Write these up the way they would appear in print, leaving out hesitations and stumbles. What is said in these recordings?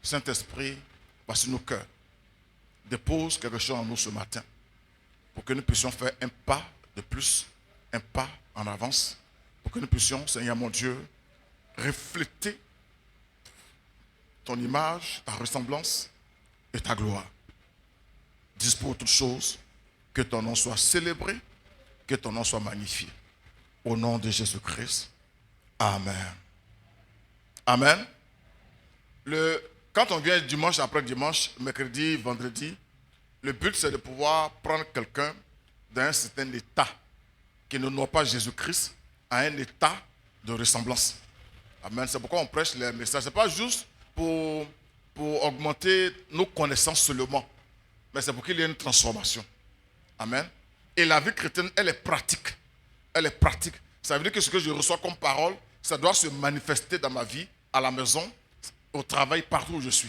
Saint-Esprit, voici nos cœurs. Dépose quelque chose en nous ce matin pour que nous puissions faire un pas de plus, un pas en avance, pour que nous puissions, Seigneur mon Dieu, refléter ton image, ta ressemblance et ta gloire. Dispose toutes choses, que ton nom soit célébré, que ton nom soit magnifié. Au nom de Jésus-Christ. Amen. Amen. Quand on vient dimanche après dimanche, mercredi, vendredi, le but c'est de pouvoir prendre quelqu'un d'un certain état qui ne noie pas Jésus-Christ à un état de ressemblance. Amen. C'est pourquoi on prêche les messages. Ce n'est pas juste pour augmenter nos connaissances seulement, mais c'est pour qu'il y ait une transformation. Amen. Et la vie chrétienne, elle est pratique. Elle est pratique. Ça veut dire que ce que je reçois comme parole, ça doit se manifester dans ma vie, à la maison, au travail, partout où je suis.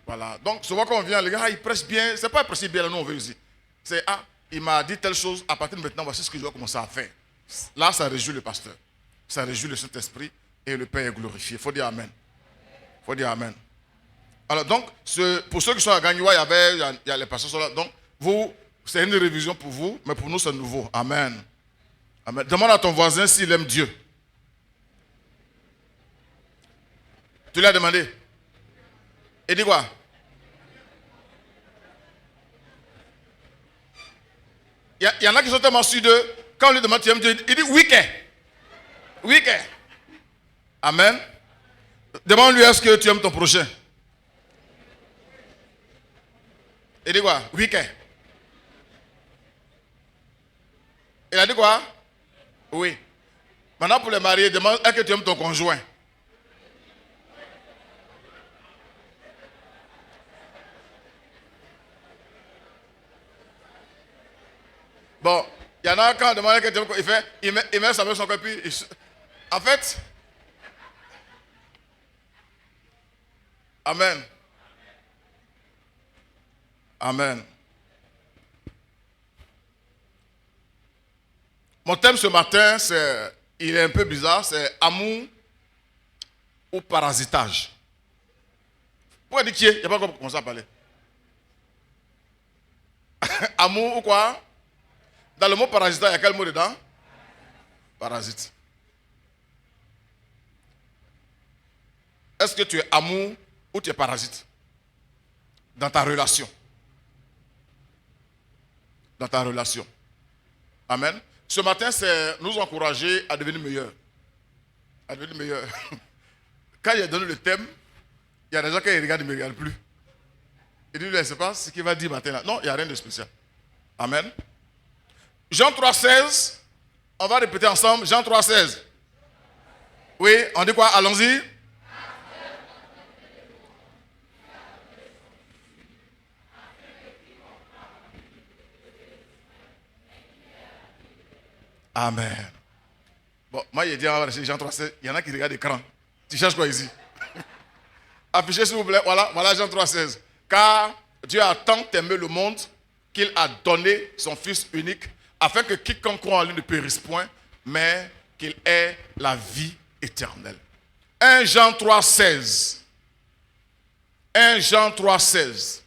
Voilà. Donc, souvent quand on vient, les gars, ils prêchent bien. C'est pas prêcher bien, là, nous on veut ici. C'est, il m'a dit telle chose, à partir de maintenant, voici ce que je dois commencer à faire. Là, ça réjouit le pasteur. Ça réjouit le Saint-Esprit et le Père est glorifié. Il faut dire Amen. Il faut dire Amen. Alors, donc, pour ceux qui sont à Gagnoua, il y a les pasteurs qui sont là. Donc, c'est une révision pour vous, mais pour nous, c'est nouveau. Amen. Amen. Demande à ton voisin s'il aime Dieu. Tu lui as demandé. Et dis quoi? Il y en a qui sont tellement sûrs de... Quand on lui demande tu aimes Dieu, il dit oui que. Oui que. Amen. Demande-lui est-ce que tu aimes ton prochain. Il dit quoi? Oui que. Il a dit quoi? Oui. Maintenant pour les mariés, demande est-ce que tu aimes ton conjoint. Bon, il y en a quand on demande que il met sa main sur son cœur, puis en fait, Amen. Amen. Mon thème ce matin, il est un peu bizarre, c'est amour ou parasitage. Pourquoi dire qui est? Il n'y a pas encore commencé à parler. Amour ou quoi? Dans le mot parasitage, il y a quel mot dedans? Parasite. Est-ce que tu es amour ou tu es parasite? Dans ta relation. Dans ta relation. Amen. Ce matin, c'est nous encourager à devenir meilleurs. À devenir meilleurs. Quand il a donné le thème, il y a des gens qui regardent, ils ne me regardent plus. Il dit, je ne sais pas ce qu'il va dire matin là. Non, il n'y a rien de spécial. Amen. Jean 3,16. On va répéter ensemble. Jean 3,16. Oui, on dit quoi? Allons-y. Amen. Bon, moi, il dit, on va rester Jean 3,16. Il y en a qui regardent l'écran. Tu cherches quoi ici? Affichez s'il vous plaît. Voilà Jean 3,16. Car Dieu a tant aimé le monde qu'il a donné son Fils unique afin que quiconque croit en lui ne périsse point, mais qu'il ait la vie éternelle. 1 Jean 3,16. 1 Jean 3,16.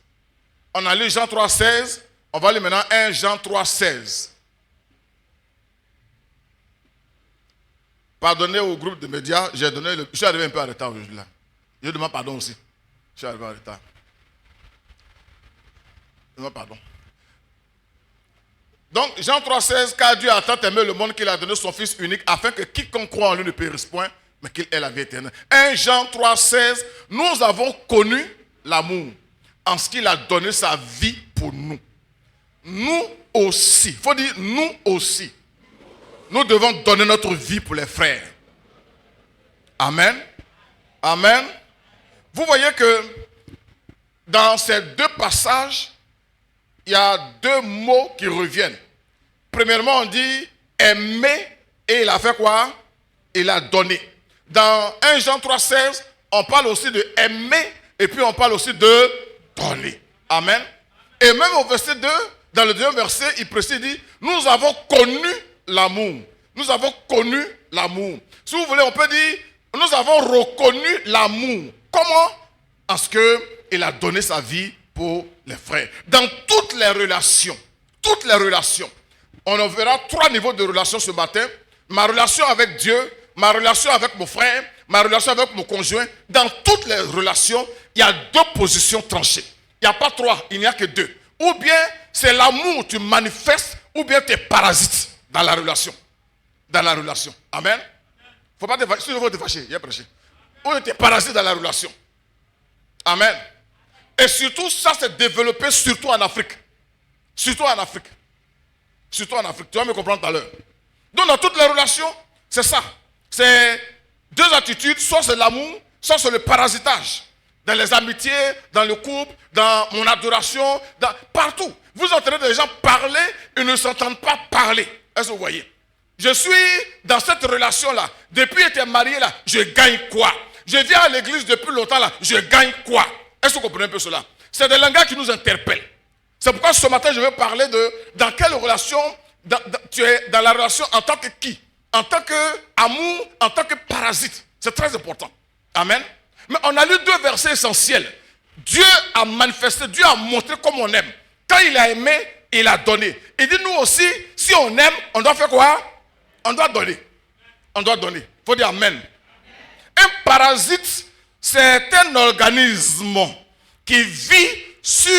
On a lu Jean 3,16. On va lire maintenant 1 Jean 3,16. Pardonnez au groupe de médias, je suis arrivé un peu en retard aujourd'hui là. Je demande pardon aussi. Je suis arrivé en retard. Je demande pardon. Donc, Jean 3,16, car Dieu a tant aimé le monde qu'il a donné son Fils unique, afin que quiconque croit en lui ne périsse point, mais qu'il ait la vie éternelle. 1 Jean 3,16, nous avons connu l'amour, en ce qu'il a donné sa vie pour nous. Nous aussi, il faut dire nous aussi. Nous devons donner notre vie pour les frères. Amen. Amen. Vous voyez que dans ces deux passages, il y a deux mots qui reviennent. Premièrement, on dit aimer et il a fait quoi? Il a donné. Dans 1 Jean 3,16, on parle aussi de aimer et puis on parle aussi de donner. Amen. Et même au verset 2, dans le deuxième verset, il précise, dit, nous avons connu l'amour. Nous avons connu l'amour. Si vous voulez, on peut dire, nous avons reconnu l'amour. Comment? en ce qu'il a donné sa vie pour les frères. Dans toutes les relations, on en verra 3 niveaux de relations ce matin. Ma relation avec Dieu, ma relation avec mon frère, ma relation avec mon conjoint. Dans toutes les relations, il y a 2 positions tranchées. Il n'y a pas 3, il n'y a que 2. Ou bien c'est l'amour que tu manifestes, ou bien tu es parasite dans la relation. Dans la relation. Amen. Faut pas te fâcher. Si tu veux te fâcher, il y a prêché. Ou tu es parasite dans la relation. Amen. Et surtout, ça s'est développé surtout en Afrique. Surtout en Afrique. Surtout en Afrique. Tu vas me comprendre tout à l'heure. Donc dans toutes les relations, c'est ça. C'est 2 attitudes. Soit c'est l'amour, soit c'est le parasitage. Dans les amitiés, dans le couple, dans mon adoration, partout. Vous entendez des gens parler et ne s'entendent pas parler. Est-ce que vous voyez? Je suis dans cette relation-là. Depuis que tu es marié là, je gagne quoi? Je viens à l'église depuis longtemps là, je gagne quoi? Est-ce que vous comprenez un peu cela? C'est des langages qui nous interpellent. C'est pourquoi ce matin je vais parler de dans quelle relation tu es dans la relation en tant que qui? En tant qu'amour, en tant que parasite. C'est très important. Amen. Mais on a lu 2 versets essentiels. Dieu a manifesté, Dieu a montré comme on aime. Quand il a aimé, il a donné. Il dit nous aussi, si on aime, on doit faire quoi? On doit donner. On doit donner. Il faut dire amen. Un parasite, c'est un organisme qui vit sur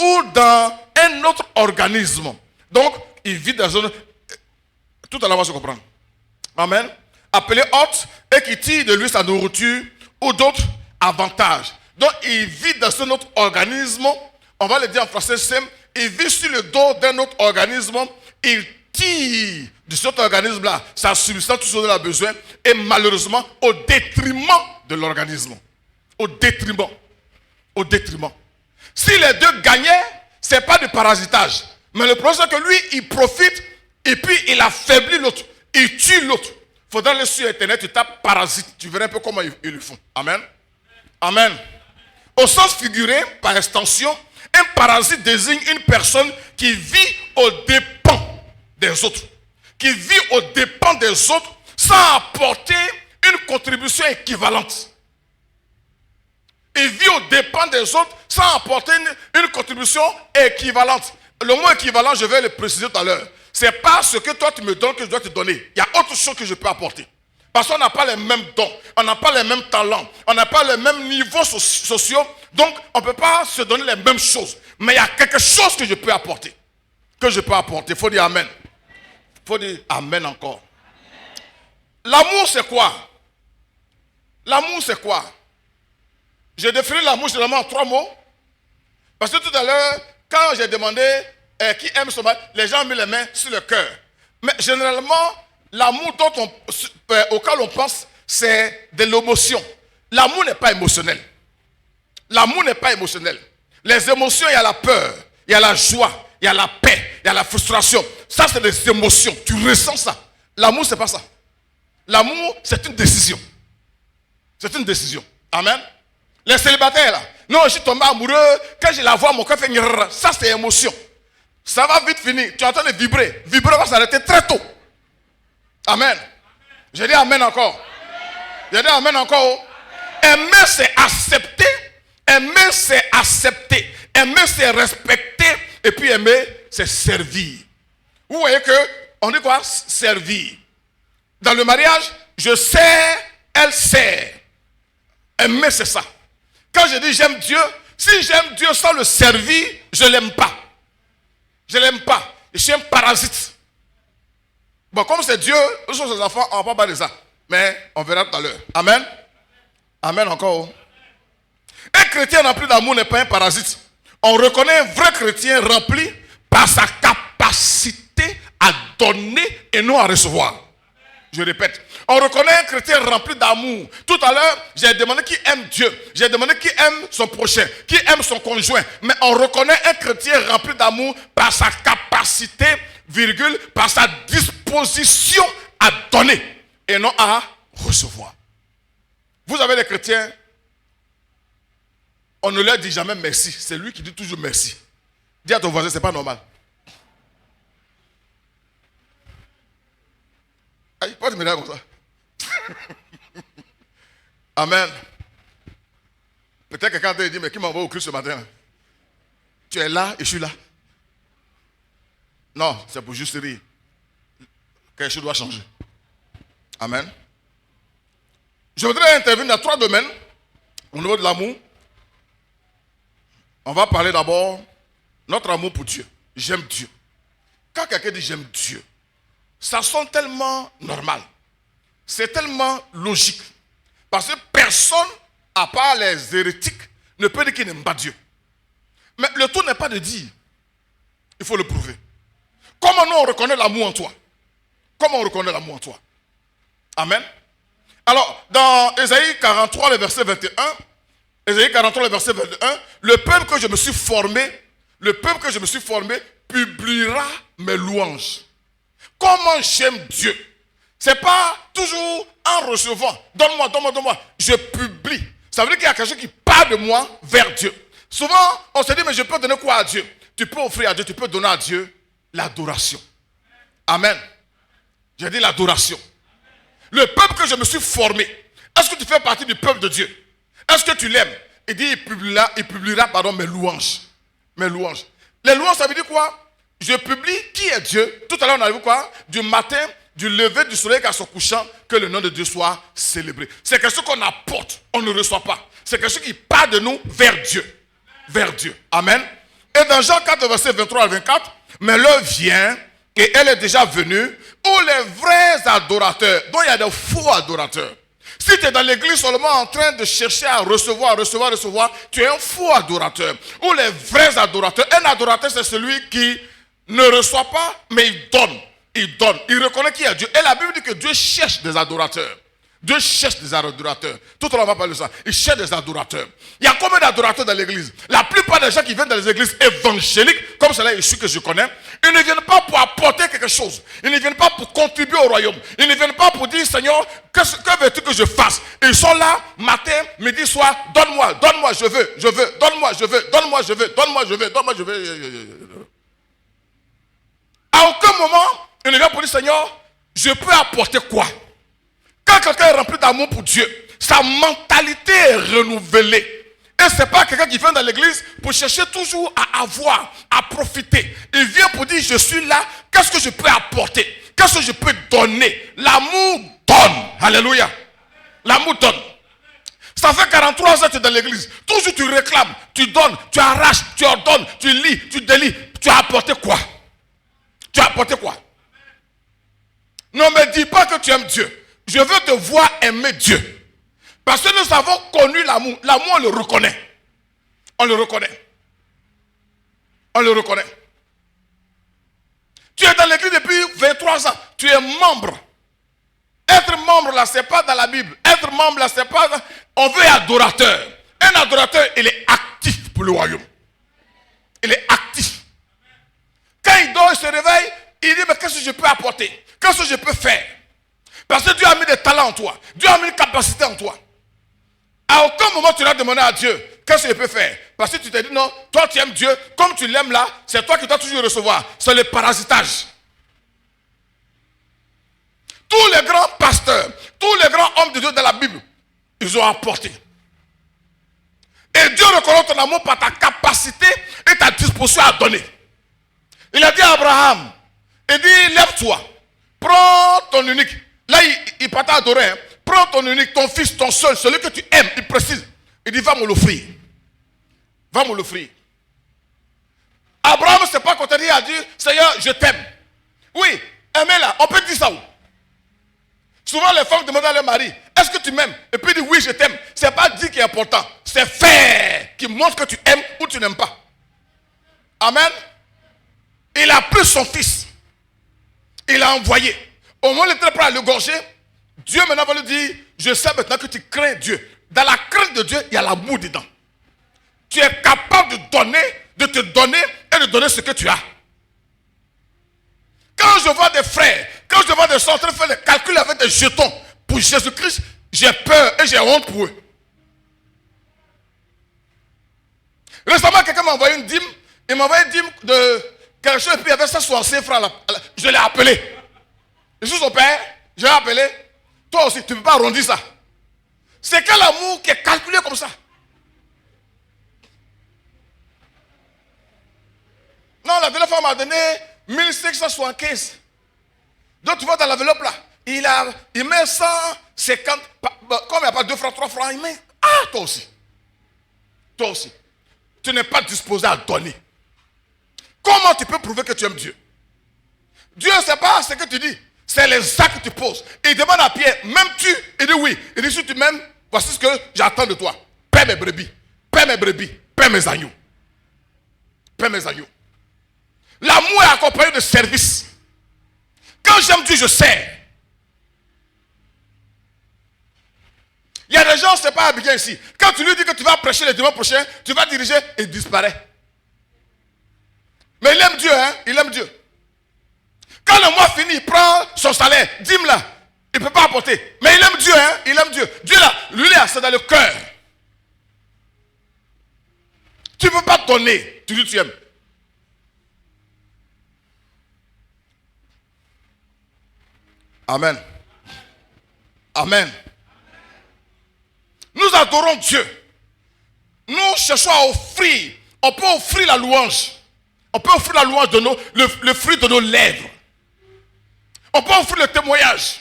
ou dans un autre organisme. Donc, il vit dans une... Tout à l'heure, on va se comprendre. Amen. Appelé hôte et qui tire de lui sa nourriture ou d'autres avantages. Donc, il vit dans un autre organisme. On va le dire en français simple. Il vit sur le dos d'un autre organisme. Il tire de cet organisme-là sa substance, tout ce dont il a besoin. Et malheureusement, au détriment de l'organisme. Au détriment. Au détriment. Si les 2 gagnaient, ce n'est pas du parasitage. Mais le problème, c'est que lui, il profite et puis il affaiblit l'autre. Il tue l'autre. Il faudra aller sur Internet, tu tapes parasite. Tu verras un peu comment ils le font. Amen. Amen. Au sens figuré, par extension, un parasite désigne une personne qui vit aux dépens des autres. Qui vit aux dépens des autres sans apporter une contribution équivalente. Il vit aux dépens des autres sans apporter une contribution équivalente. Le mot équivalent, je vais le préciser tout à l'heure. Ce n'est pas ce que toi tu me donnes que je dois te donner. Il y a autre chose que je peux apporter. Parce qu'on n'a pas les mêmes dons, on n'a pas les mêmes talents, on n'a pas les mêmes niveaux sociaux. Donc, on ne peut pas se donner les mêmes choses. Mais il y a quelque chose que je peux apporter. Que je peux apporter. Il faut dire amen. Il faut dire amen encore. L'amour, c'est quoi? L'amour, c'est quoi? J'ai défini l'amour généralement en 3 mots. Parce que tout à l'heure, quand j'ai demandé qui aime son mari, les gens ont mis les mains sur le cœur. Mais généralement, l'amour auquel on pense, c'est de l'émotion. L'amour n'est pas émotionnel. L'amour n'est pas émotionnel. Les émotions, il y a la peur, il y a la joie, il y a la paix, il y a la frustration. Ça, c'est des émotions. Tu ressens ça. L'amour, c'est pas ça. L'amour, c'est une décision. C'est une décision. Amen. Les célibataires, là. Non, je suis tombé amoureux. Quand je la vois, mon cœur fait grrr. Ça, c'est émotion. Ça va vite finir. Tu entends le vibrer. Vibrer va s'arrêter très tôt. Amen. Je dis amen encore. Je dis amen encore. Aimer, c'est accepter. Aimer, c'est accepter. Aimer, c'est respecter. Et puis aimer, c'est servir. Vous voyez que, on dit quoi? Servir. Dans le mariage, je sers, elle sert. Aimer, c'est ça. Quand je dis j'aime Dieu, si j'aime Dieu sans le servir, je ne l'aime pas. Je ne l'aime pas. Je suis un parasite. Bon, comme c'est Dieu, nous sommes ses enfants, on ne va pas parler de ça. Mais on verra tout à l'heure. Amen. Amen encore. Un chrétien rempli d'amour n'est pas un parasite. On reconnaît un vrai chrétien rempli par sa capacité à donner et non à recevoir. Je répète. On reconnaît un chrétien rempli d'amour. Tout à l'heure, j'ai demandé qui aime Dieu. J'ai demandé qui aime son prochain, qui aime son conjoint. Mais on reconnaît un chrétien rempli d'amour par sa capacité, virgule, par sa disposition à donner et non à recevoir. Vous avez des chrétiens, on ne leur dit jamais merci. C'est lui qui dit toujours merci. Dis à ton voisin, c'est pas normal. Aïe, pas de médaille comme ça. Amen. Peut-être que quelqu'un t'a dit, mais qui m'envoie au culte ce matin? Tu es là et je suis là. Non, c'est pour juste rire. Quelque chose doit changer. Amen. Je voudrais intervenir dans 3 domaines au niveau de l'amour. On va parler d'abord de notre amour pour Dieu. J'aime Dieu. Quand quelqu'un dit j'aime Dieu, ça sonne tellement normal. C'est tellement logique. Parce que personne, à part les hérétiques, ne peut dire qu'il n'aime pas Dieu. Mais le tout n'est pas de dire. Il faut le prouver. Comment nous on reconnaît l'amour en toi? Comment on reconnaît l'amour en toi? Amen. Alors, dans Ésaïe 43, le verset 21, Ésaïe 43, le verset 21, le peuple que je me suis formé, publiera mes louanges. Comment j'aime Dieu? C'est pas toujours en recevant. Donne-moi. Je publie. Ça veut dire qu'il y a quelque chose qui part de moi vers Dieu. Souvent, on se dit, mais je peux donner quoi à Dieu? Tu peux offrir à Dieu, tu peux donner à Dieu l'adoration. Amen. J'ai dit l'adoration. Le peuple que je me suis formé, est-ce que tu fais partie du peuple de Dieu? Est-ce que tu l'aimes? Il dit, il publiera mes louanges. Mes louanges. Les louanges, ça veut dire quoi? Je publie qui est Dieu. Tout à l'heure, on a vu quoi? Du matin, du lever du soleil à son couchant, que le nom de Dieu soit célébré. C'est quelque chose qu'on apporte, on ne reçoit pas. C'est quelque chose qui part de nous vers Dieu. Vers Dieu. Amen. Et dans Jean 4, verset 23 à 24, mais l'heure vient, et elle est déjà venue, où les vrais adorateurs, dont il y a des faux adorateurs. Si tu es dans l'église seulement en train de chercher à recevoir, tu es un faux adorateur. Ou les vrais adorateurs. Un adorateur, c'est celui qui ne reçoit pas, mais il donne. Il donne. Il reconnaît qui est Dieu. Et la Bible dit que Dieu cherche des adorateurs. Dieu cherche des adorateurs. Tout le monde va parler de ça. Il cherche des adorateurs. Il y a combien d'adorateurs dans l'église? La plupart des gens qui viennent dans les églises évangéliques, comme cela issus que je connais, ils ne viennent pas pour apporter quelque chose. Ils ne viennent pas pour contribuer au royaume. Ils ne viennent pas pour dire, Seigneur, que veux-tu que je fasse? Ils sont là, matin, midi, soir, donne-moi, je veux, donne-moi, je veux. À aucun moment, ils ne viennent pour dire, Seigneur, je peux apporter quoi? Quand quelqu'un est rempli d'amour pour Dieu, sa mentalité est renouvelée. Et ce n'est pas quelqu'un qui vient dans l'église pour chercher toujours à avoir, à profiter. Il vient pour dire, je suis là, qu'est-ce que je peux apporter? Qu'est-ce que je peux donner? L'amour donne. Alléluia. L'amour donne. Ça fait 43 ans que tu es dans l'église. Toujours tu réclames, tu donnes, tu arraches, tu ordonnes, tu lis, tu délis. Tu as apporté quoi? Tu as apporté quoi? Ne me dis pas que tu aimes Dieu. Je veux te voir aimer Dieu. Parce que nous avons connu l'amour. L'amour, on le reconnaît. On le reconnaît. On le reconnaît. Tu es dans l'église depuis 23 ans. Tu es membre. Être membre là, c'est pas dans la Bible. Être membre là, c'est pas... On veut un adorateur. Un adorateur, il est actif pour le royaume. Il est actif. Quand il dort, il se réveille, il dit, mais qu'est-ce que je peux apporter? Qu'est-ce que je peux faire? Parce que Dieu a mis des talents en toi. Dieu a mis une capacité en toi. À aucun moment tu l'as demandé à Dieu, qu'est-ce que je peux faire? Parce que tu t'es dit, non, toi tu aimes Dieu, comme tu l'aimes là, c'est toi qui dois toujours recevoir. C'est le parasitage. Tous les grands pasteurs, tous les grands hommes de Dieu dans la Bible, ils ont apporté. Et Dieu reconnaît ton amour par ta capacité et ta disposition à donner. Il a dit à Abraham, il dit, lève-toi, prends ton unique. Là, il part adorer. Hein. Prends ton unique, ton fils, ton seul, celui que tu aimes, il précise. Il dit, va me l'offrir. Va me l'offrir. Abraham, c'est pas quand il a dit, Seigneur, je t'aime. Oui, aimer là, on peut dire ça où? Souvent, les femmes demandent à leur mari, est-ce que tu m'aimes? Et puis ils disent, oui, je t'aime. C'est pas dire qui est important. C'est faire qui montre que tu aimes ou tu n'aimes pas. Amen. Il a pris son fils. Il l'a envoyé. Au moment où il était prêt à le gorger, Dieu maintenant va lui dire, je sais maintenant que tu crains Dieu. Dans la crainte de Dieu, il y a l'amour dedans. Tu es capable de donner, de te donner et de donner ce que tu as. Quand je vois des frères, quand je vois des soeurs en train de faire des calculs avec des jetons pour Jésus-Christ, j'ai peur et j'ai honte pour eux. Récemment, quelqu'un m'a envoyé une dîme. Il m'a envoyé une dîme de quelque chose et puis il y avait 165 francs là. Je l'ai appelé. Je suis son père, je l'ai appelé. Toi aussi, tu ne peux pas arrondir ça. C'est quel amour qui est calculé comme ça? dernière fois, m'a donné 1575. Donc tu vois dans l'enveloppe là, il met 150, comme il n'y a pas 2 francs, 3 francs, il met, toi aussi. Toi aussi. Tu n'es pas disposé à donner. Comment tu peux prouver que tu aimes Dieu? Dieu, ce n'est pas ce que tu dis, c'est les actes que tu poses. Il demande à Pierre, m'aimes-tu? Il dit oui. Il dit, si tu m'aimes, voici ce que j'attends de toi. Paie mes brebis, paie mes brebis, paie mes agneaux. Paie mes agneaux. L'amour est accompagné de service. Quand j'aime Dieu, je sers. Il y a des gens, ce n'est pas habitué ici. Quand tu lui dis que tu vas prêcher le dimanche prochain, tu vas diriger et il disparaît. Mais il aime Dieu, hein? Il aime Dieu. Quand le mois finit, il prend son salaire, dîme là, il ne peut pas apporter. Mais il aime Dieu, hein? Il aime Dieu. Dieu là, lui là, c'est dans le cœur. Tu ne peux pas donner, tu dis tu aimes. Amen. Amen. Nous adorons Dieu. Nous cherchons à offrir. On peut offrir la louange. On peut offrir la louange de le fruit de nos lèvres. On peut offrir le témoignage.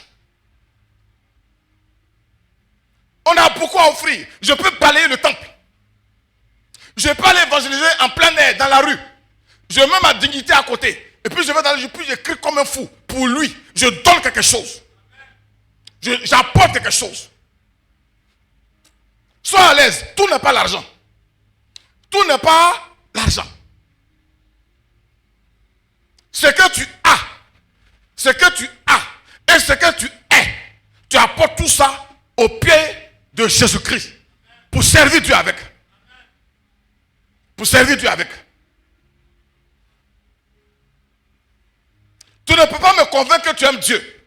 On a beaucoup à offrir. Je peux balayer le temple. Je peux aller évangéliser en plein air, dans la rue. Je mets ma dignité à côté. Et puis je vais dans la rue, puis j'écris comme un fou. Pour lui, je donne quelque chose. J'apporte quelque chose. Sois à l'aise. Tout n'est pas l'argent. Tout n'est pas l'argent. Ce que tu as, ce que tu as et ce que tu es, tu apportes tout ça au pied de Jésus-Christ pour servir Dieu avec. Pour servir Dieu avec. Tu ne peux pas me convaincre que tu aimes Dieu.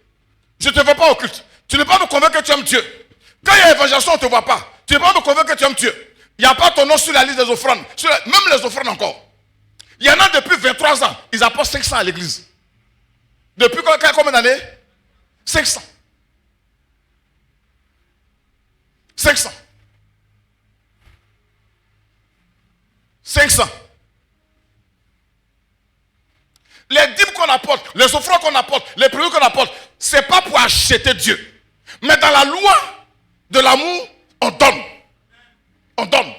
Je ne te veux pas au culte. Tu ne peux pas me convaincre que tu aimes Dieu. Quand il y a évangélisation, on ne te voit pas. Tu ne peux pas me convaincre que tu aimes Dieu. Il n'y a pas ton nom sur la liste des offrandes. Même les offrandes encore. Il y en a depuis 23 ans. Ils apportent 500 à l'église. Depuis combien d'années? 500. 500. 500. Les dîmes qu'on apporte, les offrandes qu'on apporte, les produits qu'on apporte, ce n'est pas pour acheter Dieu. Mais dans la loi de l'amour, on donne. On donne.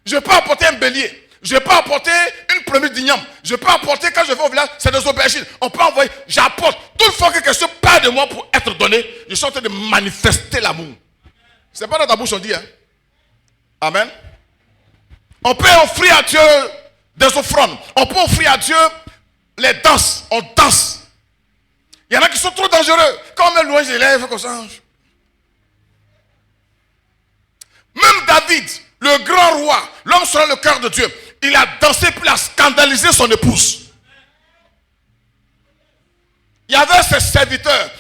Je peux apporter un bélier. Je peux apporter une première d'igname. Je peux apporter, quand je vais au village, c'est des aubergines. On peut envoyer, j'apporte. Toute fois que quelqu'un parle de moi pour être donné, je suis en train de manifester l'amour. Ce n'est pas dans ta bouche on dit. Hein? Amen. On peut offrir à Dieu des offrandes. On peut offrir à Dieu les danses. On danse. Il y en a qui sont trop dangereux. Quand on met louange des lèvres comme ça. Même David, le grand roi, l'homme selon le cœur de Dieu, il a dansé pour scandaliser son épouse. Il y avait ses serviteurs.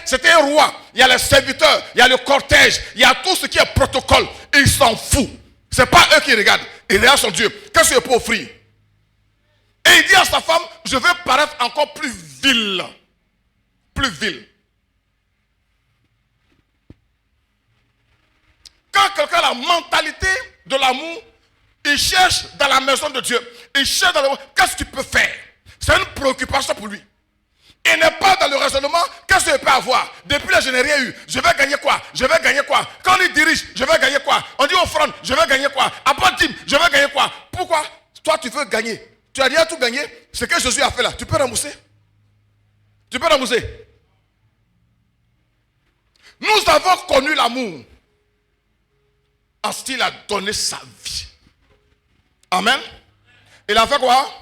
C'était un roi. Il y a les serviteurs, il y a le cortège, il y a tout ce qui est protocole. Et il s'en fout. Ce n'est pas eux qui regardent. Il regarde son Dieu. Qu'est-ce qu'il peut offrir? Et il dit à sa femme, je veux paraître encore plus vil. Plus vil. Quand quelqu'un a la mentalité de l'amour, il cherche dans la maison de Dieu. Il cherche dans le... Qu'est-ce qu'il peut faire? C'est une préoccupation pour lui. Il n'est pas dans le raisonnement. Qu'est-ce qu'il peut avoir? Depuis là, je n'ai rien eu. Je vais gagner quoi? Je vais gagner quoi? Quand on dirige, je vais gagner quoi? On dit offrande, je vais gagner quoi? Après dîme, je vais gagner quoi? Pourquoi? Toi, tu veux gagner. Tu as déjà tout gagné. Ce que Jésus a fait là, tu peux rembourser? Tu peux rembourser? Nous avons connu l'amour. En ce qu'il a donné sa vie. Amen. Il a fait quoi?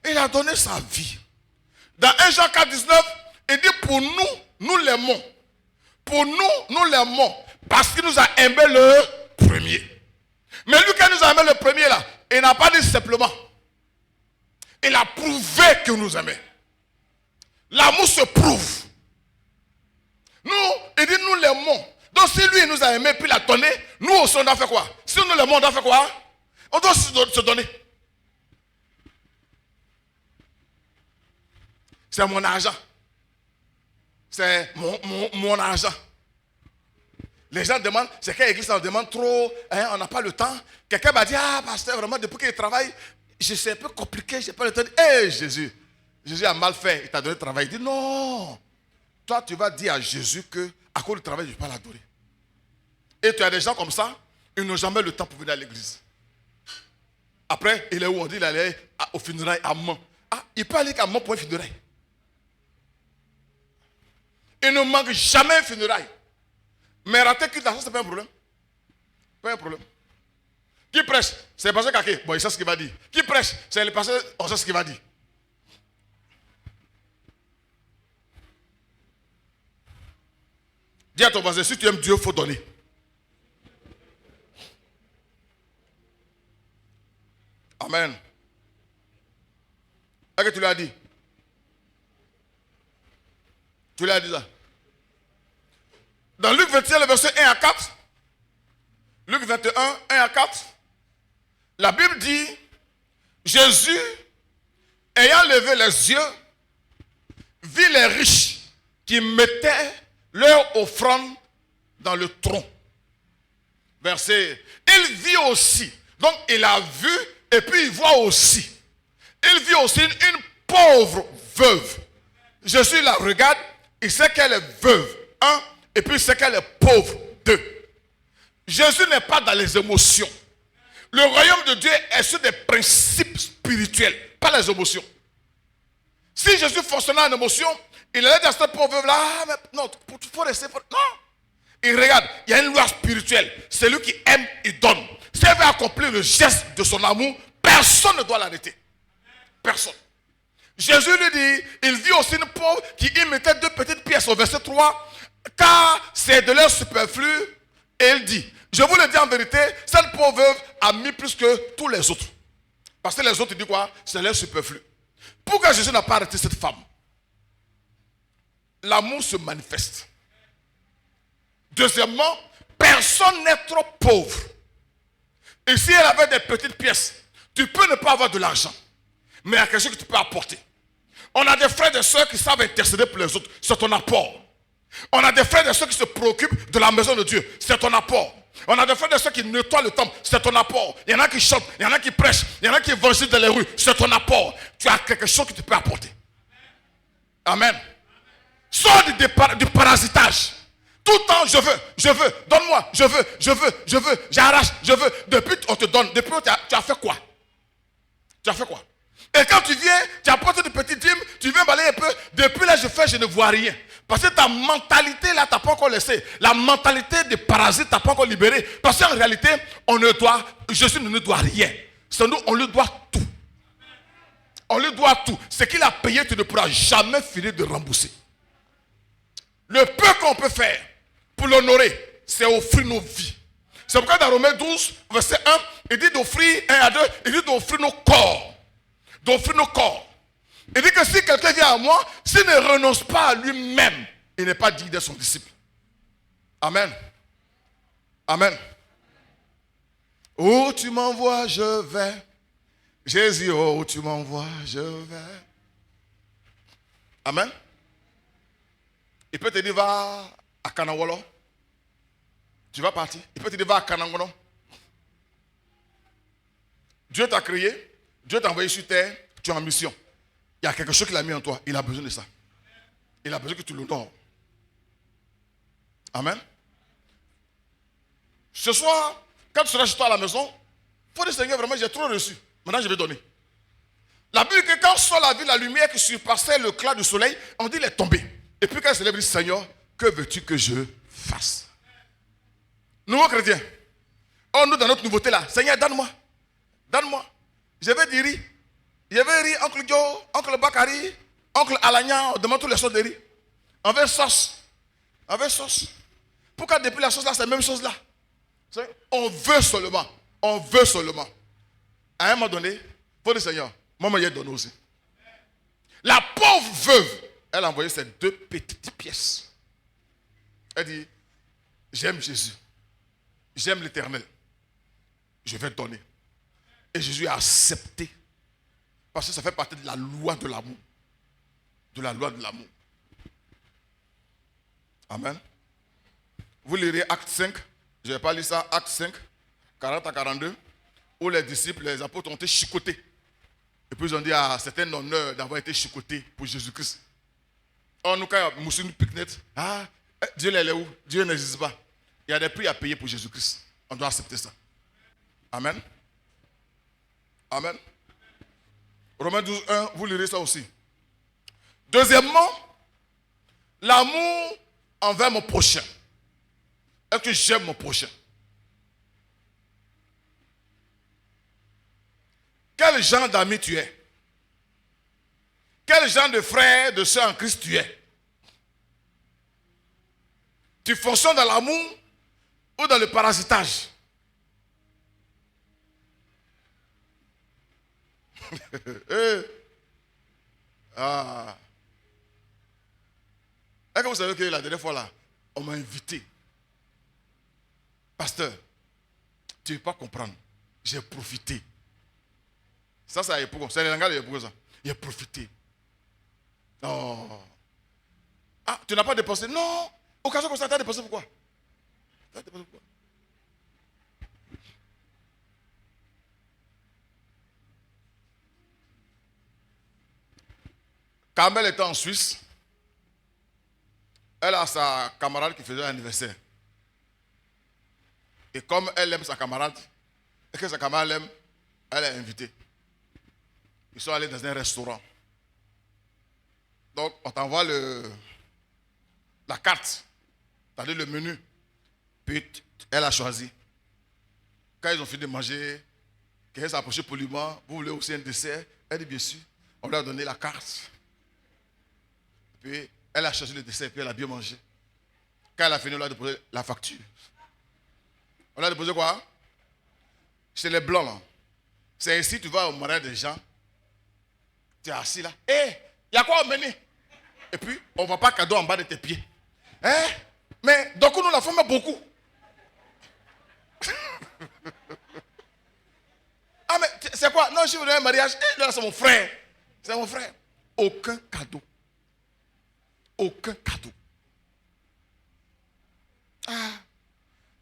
Il a donné sa vie. Dans 1 Jean 4, 19, il dit pour nous, nous l'aimons. Pour nous, nous l'aimons. Parce qu'il nous a aimé le premier. Mais lui, quand il nous a aimé le premier là, il n'a pas dit simplement. Il a prouvé qu'il nous aimait. L'amour se prouve. Nous, il dit nous l'aimons. Donc si lui nous a aimé puis l'a donné, nous aussi on doit faire quoi? Si nous l'aimons, on doit faire quoi? On doit se donner. C'est mon argent. C'est mon argent. Les gens demandent, c'est quelle église on demande trop, hein, on n'a pas le temps. Quelqu'un va dire, ah pasteur, vraiment depuis qu'il travaille, C'est un peu compliqué, je n'ai pas le temps de dire, hé Jésus, Jésus a mal fait, il t'a donné le travail. Il dit, non, toi tu vas dire à Jésus que à cause du travail, je ne vais pas l'adorer. Et tu as des gens comme ça, ils n'ont jamais le temps pour venir à l'église. Après, il est où? On dit qu'il allait au funérail à Mans. Ah, il peut aller à Mans pour un funérail. Il ne manque jamais un funérail. Mais rater que l'argent, ce n'est pas un problème. Pas un problème. Qui prêche? C'est le pasteur Kake. Bon, il sait ce qu'il va dire. Qui prêche? C'est le pasteur, on sait ce qu'il va dire. Dis à ton voisin, si tu aimes Dieu, il faut donner. Amen. Est-ce que tu lui as dit? Tu lui as dit ça? Dans Luc 21, le verset 1 à 4, Luc 21, 1 à 4, la Bible dit, Jésus, ayant levé les yeux, vit les riches qui mettaient leur offrande dans le tronc. Verset, il vit aussi, donc il a vu et puis il voit aussi. Il vit aussi une pauvre veuve. Jésus la regarde, il sait qu'elle est veuve, un, et puis il sait qu'elle est pauvre, deux. Jésus n'est pas dans les émotions. Le royaume de Dieu est sur des principes spirituels, pas les émotions. Si Jésus fonctionnait en émotion, il allait dire à cette pauvre veuve-là, ah, mais non, il faut rester. Non. Il regarde, il y a une loi spirituelle. Celui qui aime, il donne. Si elle veut accomplir le geste de son amour, personne ne doit l'arrêter. Personne. Jésus lui dit, il vit aussi une pauvre qui y mettait 2 petites pièces au verset 3, car c'est de leur superflu. Et il dit, je vous le dis en vérité, cette pauvre veuve a mis plus que tous les autres. Parce que les autres disent quoi? C'est leur superflu. Pourquoi Jésus n'a pas arrêté cette femme? L'amour se manifeste. Deuxièmement, personne n'est trop pauvre. Et si elle avait des petites pièces, tu peux ne pas avoir de l'argent, mais il y a quelque chose que tu peux apporter. On a des frères et des sœurs qui savent intercéder pour les autres, c'est ton apport. On a des frères et des sœurs qui se préoccupent de la maison de Dieu, c'est ton apport. On a des frères et des sœurs qui nettoient le temple, c'est ton apport. Il y en a qui chantent, il y en a qui prêchent, il y en a qui évangélisent dans les rues, c'est ton apport. Tu as quelque chose que tu peux apporter. Amen. Sors du parasitage. Tout le temps, je veux, donne-moi, je veux, j'arrache, je veux. Depuis, on te donne. Depuis, tu as fait quoi? Tu as fait quoi? Et quand tu viens, tu apportes des petits dîmes, tu viens balayer un peu. Depuis là, je ne vois rien. Parce que ta mentalité là, tu n'as pas encore laissé. La mentalité des parasites, tu n'as pas encore libéré. Parce qu'en réalité, Jésus ne nous doit rien. C'est nous, on lui doit tout. On lui doit tout. Ce qu'il a payé, tu ne pourras jamais finir de rembourser. Le peu qu'on peut faire pour l'honorer, c'est offrir nos vies. C'est pourquoi dans Romains 12, verset 1, il dit d'offrir, 1 à 2, il dit d'offrir nos corps. D'offrir nos corps. Il dit que si quelqu'un vient à moi, s'il ne renonce pas à lui-même, il n'est pas digne d'être son disciple. Amen. Amen. Où tu m'envoies, je vais. Jésus, où tu m'envoies, je vais. Amen. Il peut te dire, va à Kanawolo. Tu vas partir. Il peut te dire, va à Kanawolo. Dieu t'a créé. Dieu t'a envoyé sur terre. Tu es en mission. Il y a quelque chose qu'il a mis en toi. Il a besoin de ça. Il a besoin que tu l'honores. Amen. Ce soir, quand tu seras chez toi à la maison, il faut dire, Seigneur, vraiment, j'ai trop reçu. Maintenant, je vais donner. La Bible dit que quand sort la vie, la lumière qui surpassait le clair du soleil, on dit, il est tombé. Et puis quand il se lève, il dit, Seigneur, que veux-tu que je fasse? Nouveau chrétien. Oh, nous, dans notre nouveauté là, Seigneur, donne-moi. Donne-moi. Je vais dire riz. Je vais riz, oncle Joe, oncle Bakari, oncle Alagna, on demande tous les sauces de riz. On veut sauce. On veut sauce. Pourquoi depuis la sauce là, c'est la même chose là? On veut seulement. On veut seulement. À un moment donné, il faut dire, Seigneur, moi, je donne aussi. La pauvre veuve, elle a envoyé ses 2 petites pièces. Elle dit, j'aime Jésus. J'aime l'Éternel. Je vais donner. Et Jésus a accepté. Parce que ça fait partie de la loi de l'amour. De la loi de l'amour. Amen. Vous lirez Acte 5. Je n'ai pas lu ça. Acte 5, 40 à 42. Où les disciples, les apôtres ont été chicotés. Et puis ils ont dit, ah, c'est un honneur d'avoir été chicoté pour Jésus-Christ. Or, nous, quand nous sommes pique-net, ah, Dieu est où? Dieu n'existe pas. Il y a des prix à payer pour Jésus-Christ. On doit accepter ça. Amen. Amen. Romains 12, 1, vous lirez ça aussi. Deuxièmement, l'amour envers mon prochain. Est-ce que j'aime mon prochain? Quel genre d'ami tu es? Quel genre de frère, de soeur en Christ tu es? Tu fonctionnes dans l'amour ou dans le parasitage? Ah. Est-ce que vous savez que la dernière fois là, on m'a invité. Pasteur, tu ne veux pas comprendre. J'ai profité. Ça, c'est l'époque. C'est le langage de l'époque, ça. J'ai profité. Oh. Ah, tu n'as pas dépensé? Non. Occasion comme ça, tu as dépensé pourquoi? Tu as dépensé pourquoi? Quand elle était en Suisse, elle a sa camarade qui faisait l'anniversaire. Et comme elle aime sa camarade, et que sa camarade l'aime, elle est invitée. Ils sont allés dans un restaurant. Donc, on t'envoie la carte, c'est-à-dire le menu. Puis, elle a choisi. Quand ils ont fini de manger, quelqu'un s'est approché poliment. Vous voulez aussi un dessert? Elle dit bien sûr. On lui a donné la carte. Puis, elle a choisi le dessert, puis elle a bien mangé. Quand elle a fini, on lui a déposé la facture. On lui a déposé quoi? Chez les blancs, là. C'est ici, tu vas au mariage des gens. Tu es assis là. Hé, il y a quoi au menu? Et puis, on ne voit pas cadeau en bas de tes pieds. Hein? Mais, donc, nous, la femme a beaucoup. Ah, mais c'est quoi? Non, je suis venu à un mariage. Eh, là, c'est mon frère. C'est mon frère. Aucun cadeau. Aucun cadeau. Ah.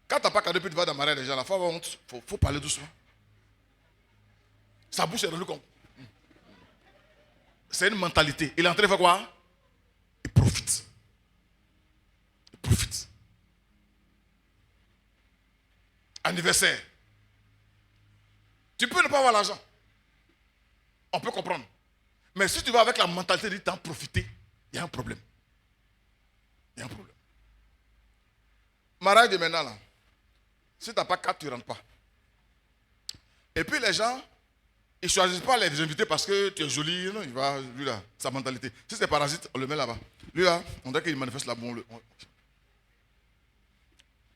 Quand tu n'as pas cadeau, puis tu vas dans le mariage des gens, il faut parler doucement. Sa bouche est dans le con. C'est une mentalité. Il est en train de faire quoi? Il profite. Il profite. Anniversaire. Tu peux ne pas avoir l'argent. On peut comprendre. Mais si tu vas avec la mentalité de t'en profiter, il y a un problème. Il y a un problème. Mariage de maintenant, là. Si tu n'as pas carte, tu ne rentres pas. Et puis les gens, ils ne choisissent pas les invités parce que tu es joli. Non, il va, lui là, sa mentalité. Si c'est parasite, on le met là-bas. Lui là, on dirait qu'il manifeste là. Bon,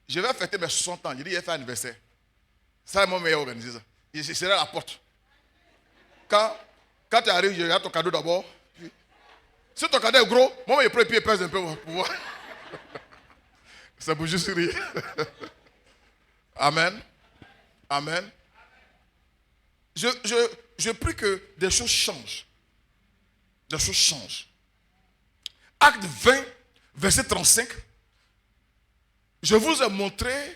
je vais fêter mes 60 ans. Il dit, il a fait anniversaire. Ça, c'est mon meilleur organisé ça. Il serai à la porte. Quand tu arrives, il y a ton cadeau d'abord. Si ton cadeau est gros, moi, je prends et puis il pèse un peu pour voir. C'est pour juste rire. Amen. Amen. Je prie que des choses changent. Des choses changent. Acte 20, verset 35. Je vous ai montré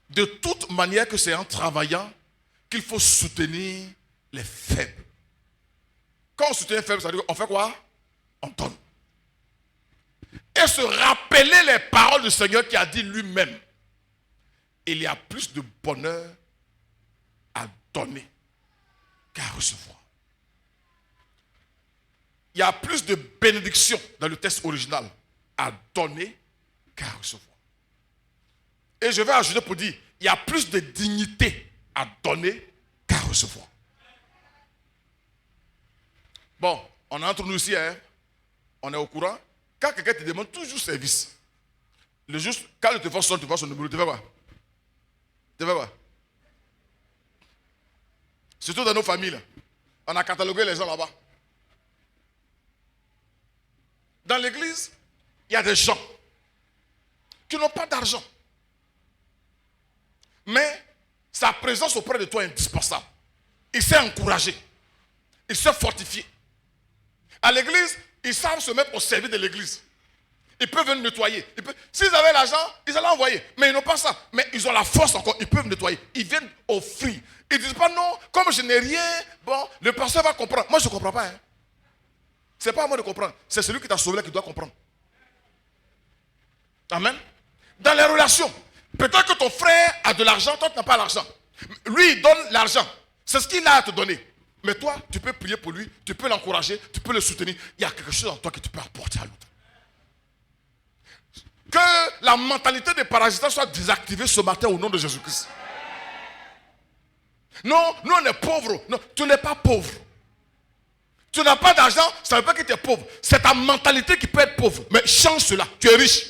de toute manière que c'est en travaillant qu'il faut soutenir les faibles. Quand on soutient les faibles, ça veut dire qu'on fait quoi? On donne. Et se rappeler les paroles du Seigneur qui a dit lui-même, il y a plus de bonheur à donner qu'à recevoir. Il y a plus de bénédiction dans le texte original à donner qu'à recevoir. Et je vais ajouter pour dire, il y a plus de dignité à donner qu'à recevoir. Bon, on est entre nous ici, hein? On est au courant. Quand quelqu'un te demande toujours service, le jour, quand le téléphone sonne, tu vois son numéro, tu fais quoi? Tu fais quoi? Surtout dans nos familles, là. On a catalogué les gens là-bas. Dans l'église, il y a des gens qui n'ont pas d'argent. Mais sa présence auprès de toi est indispensable. Il s'est encouragé. Il s'est fortifié. À l'église, ils savent se mettre au service de l'église. Ils peuvent venir nettoyer. S'ils avaient l'argent, ils allaient envoyer. Mais ils n'ont pas ça. Mais ils ont la force encore. Ils peuvent nettoyer. Ils viennent offrir. Ils ne disent pas non, comme je n'ai rien, bon, le pasteur va comprendre. Moi, je ne comprends pas. Hein. Ce n'est pas à moi de comprendre. C'est celui qui t'a sauvé là qui doit comprendre. Amen. Dans les relations, peut-être que ton frère a de l'argent, toi tu n'as pas l'argent. Lui, il donne l'argent. C'est ce qu'il a à te donner. Mais toi, tu peux prier pour lui, tu peux l'encourager, tu peux le soutenir. Il y a quelque chose en toi que tu peux apporter à l'autre. Que la mentalité des parasites soit désactivée ce matin au nom de Jésus-Christ. Non, nous on est pauvres. Non, tu n'es pas pauvre. Tu n'as pas d'argent, ça ne veut pas que tu es pauvre. C'est ta mentalité qui peut être pauvre. Mais change cela, tu es riche.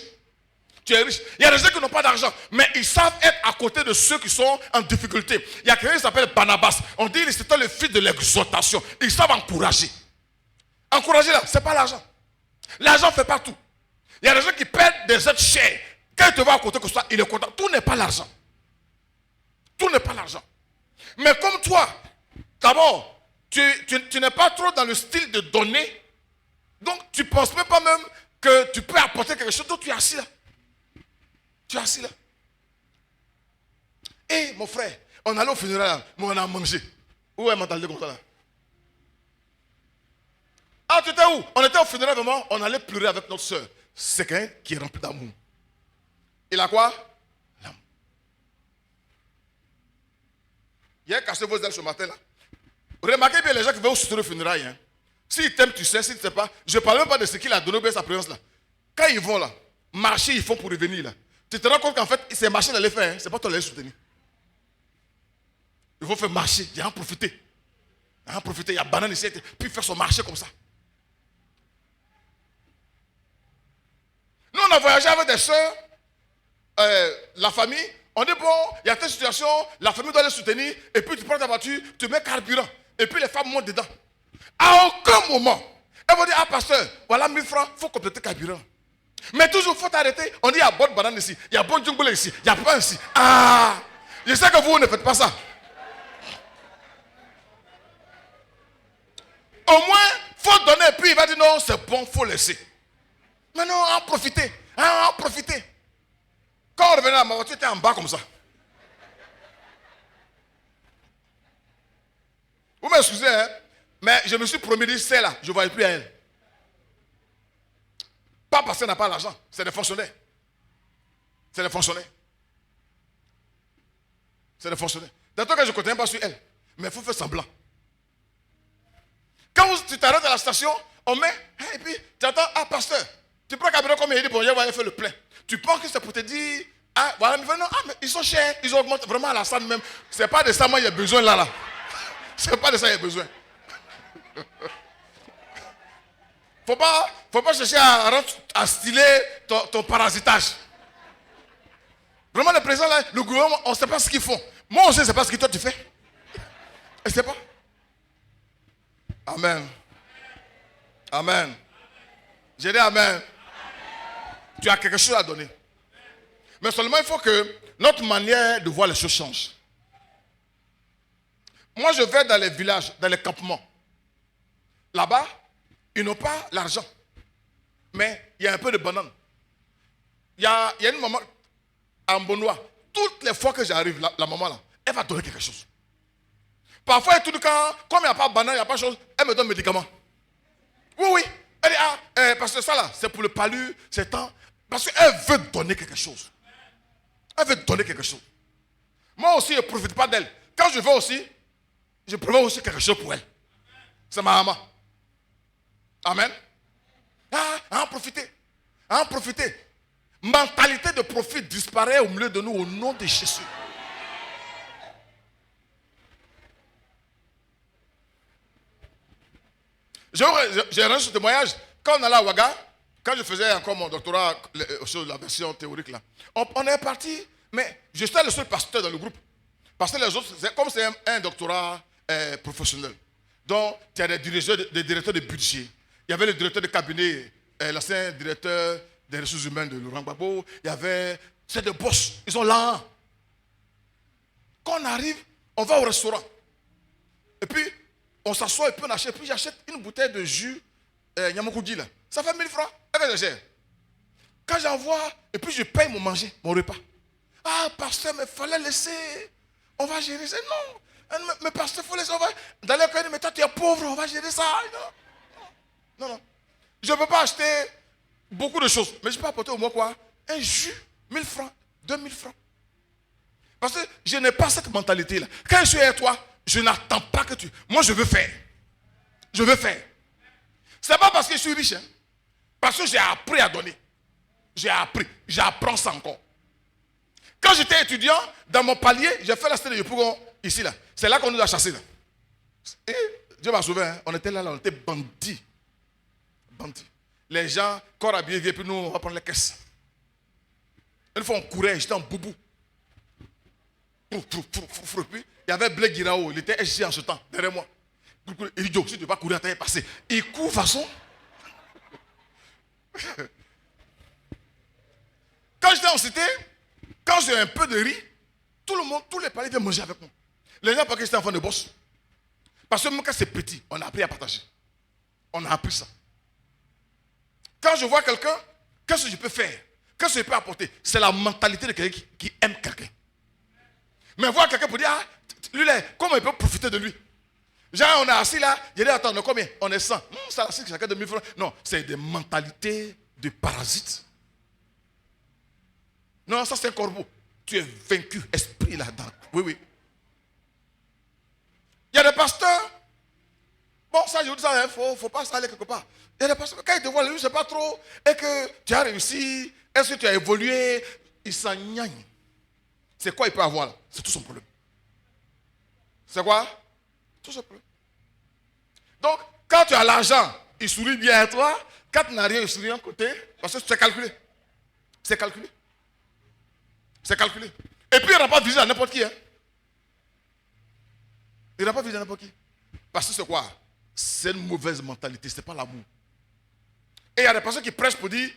Tu es riche. Il y a des gens qui n'ont pas d'argent, mais ils savent être à côté de ceux qui sont en difficulté. Il y a quelqu'un qui s'appelle Barnabas. On dit que c'était le fils de l'exhortation. Ils savent encourager. Encourager là, ce n'est pas l'argent. L'argent ne fait pas tout. Il y a des gens qui perdent des êtres chers. Quand il te voit à côté que ça, il est content. Tout n'est pas l'argent. Tout n'est pas l'argent. Mais comme toi, d'abord, tu n'es pas trop dans le style de donner. Donc, tu ne penses même pas même que tu peux apporter quelque chose. Donc, tu es assis là. Tu es assis là. Et mon frère, on allait au funérail, mais on a mangé. Où est ma mentalité comme ça là? Ah, tu étais où? On était au funérail vraiment, on allait pleurer avec notre soeur. C'est quelqu'un qui est rempli d'amour. Il a quoi? L'amour. Il a cassé vos ailes ce matin là. Remarquez bien les gens qui vont soutenir le funérail. Hein. S'ils t'aiment, tu sais, s'ils ne sais pas. Je ne parle même pas de ce qu'il a donné bien sa présence là. Quand ils vont là, marcher, ils font pour revenir là. Tu te rends compte qu'en fait, c'est marcher dans les faits, hein. C'est pas toi les soutenir. Il faut faire marcher, il y a en profiter. Il y a en profiter, il y a banane ici, puis faire son marché comme ça. Nous, on a voyagé avec des soeurs, la famille. On dit bon, il y a telle situation, la famille doit les soutenir, et puis tu prends ta voiture, tu mets carburant, et puis les femmes montent dedans. À aucun moment, elles vont dire, ah pasteur, voilà 1000 francs, il faut compléter carburant. Mais toujours, il faut t'arrêter. On dit, il y a bonne banane ici, il y a bonne djungule ici, il y a pain ici. Ah, je sais que vous ne faites pas ça. Au moins, il faut donner, puis il va dire, non, c'est bon, il faut laisser. Mais non, en profiter, en profiter. Quand on revenait à ma voiture, tu étais en bas comme ça. Vous m'excusez, hein? Mais je me suis promis de c'est là, je ne voyais plus à elle. Pas parce qu'elle n'a pas l'argent, c'est des fonctionnaires. C'est des fonctionnaires. C'est des fonctionnaires. D'accord que je ne comptais pas sur elle, mais il faut faire semblant. Quand tu t'arrêtes à la station, on met, et puis tu attends, ah pasteur, tu prends carburant comme il dit, bon, je vais aller faire le plein. Tu penses que c'est pour te dire, ah voilà, mais non, ah, mais ils sont chers, ils augmentent vraiment à la salle même. C'est pas de ça, moi, il y a besoin là. C'est pas de ça, il y a besoin. Faut pas chercher à styler ton parasitage. Vraiment, le président, là, le gouvernement, on ne sait pas ce qu'ils font. Moi aussi, je ne sais pas ce que toi tu fais. Je ne sais pas. Amen. Amen. J'ai dit amen. Tu as quelque chose à donner. Mais seulement, il faut que notre manière de voir les choses change. Moi, je vais dans les villages, dans les campements. Là-bas, ils n'ont pas l'argent. Mais il y a un peu de banane. Il y a une maman en Bonois. Toutes les fois que j'arrive, la maman là, elle va donner quelque chose. Parfois, elle tourne quand, comme il n'y a pas de banane, il n'y a pas de chose, elle me donne un médicament. Oui. Elle dit, parce que ça là, c'est pour le palu, c'est tant. Parce qu'elle veut donner quelque chose. Elle veut donner quelque chose. Moi aussi, je ne profite pas d'elle. Quand je vais aussi, je prévois aussi quelque chose pour elle. C'est ma maman. Amen. En profiter. En profiter. Mentalité de profit disparaît au milieu de nous au nom de Jésus. J'ai rendu ce témoignage. Quand on allait à Ouaga, quand je faisais encore mon doctorat sur la version théorique là, on est parti, mais je suis le seul pasteur dans le groupe. Parce que les autres, comme c'est un doctorat professionnel, donc il y a des directeurs de budget. Il y avait le directeur de cabinet, l'ancien directeur des ressources humaines de Laurent Gbagbo. Il y avait, c'est des boss, ils sont là. Quand on arrive, on va au restaurant. Et puis, on s'assoit et puis on achète. Puis j'achète une bouteille de jus Nyamokoudi là. Ça fait 1000 francs. Elle est légère. Quand j'envoie, et puis je paye mon manger, mon repas. Ah, pasteur, mais il fallait laisser. On va gérer ça. Non. Mais pasteur, il faut laisser. Dans les cas, mais toi, tu es pauvre, on va gérer ça. Non, non. Je ne peux pas acheter beaucoup de choses. Mais je peux apporter au moins quoi? Un jus, 1000 francs, 2000 francs. Parce que je n'ai pas cette mentalité-là. Quand je suis avec toi, je n'attends pas que tu... Moi, je veux faire. Je veux faire. Ce n'est pas parce que je suis riche. Hein. Parce que j'ai appris à donner. J'ai appris. J'apprends ça encore. Quand j'étais étudiant, dans mon palier, j'ai fait la cité de Yopougon, ici, là. C'est là qu'on nous a chassés. Là. Et Dieu m'a sauvé. Hein. On était là, on était bandits. Bandits. Les gens, corps habillés, viennent, puis nous, on va prendre les caisses. Une fois, on courait, j'étais en boubou. Puis, il y avait Blé Guirao, il était SG en ce temps, derrière moi. Il dit, si tu ne veux pas courir, tu es passé. Il court façon. Quand j'étais en cité, quand j'ai un peu de riz, tout le monde, tous les paliers viennent manger avec moi. Les gens pensent que j'étais enfant de boss. Parce que même quand c'est petit, on a appris à partager. On a appris ça. Quand je vois quelqu'un, qu'est-ce que je peux faire? Qu'est-ce que je peux apporter? C'est la mentalité de quelqu'un qui aime quelqu'un. Mais voir quelqu'un pour dire, ah, lui là, comment il peut profiter de lui? Genre, on est assis là, je dis, attends, on est combien? On est 100. Ça, c'est chacun de 1000 francs. Non, c'est des mentalités de parasites. Non, ça c'est un corbeau. Tu es vaincu, esprit là-dedans. Oui, oui. Il y a des pasteurs. Bon, ça, je vous dis ça, il ne faut pas s'aller quelque part. Il y a des pasteurs, quand ils te voient, lui, je ne sais pas trop, et que tu as réussi, est-ce que tu as évolué? Il s'en gagne. C'est quoi il peut avoir là? C'est tout son problème. C'est quoi? Tout son problème. Donc, quand tu as l'argent, il sourit bien à toi. Quand tu n'as rien, il sourit à côté. Parce que c'est calculé. C'est calculé. C'est calculé. Et puis, il n'a pas visé à n'importe qui. Hein. Il n'a pas visé à n'importe qui. Parce que c'est quoi? C'est une mauvaise mentalité. Ce n'est pas l'amour. Et il y a des personnes qui prêchent pour dire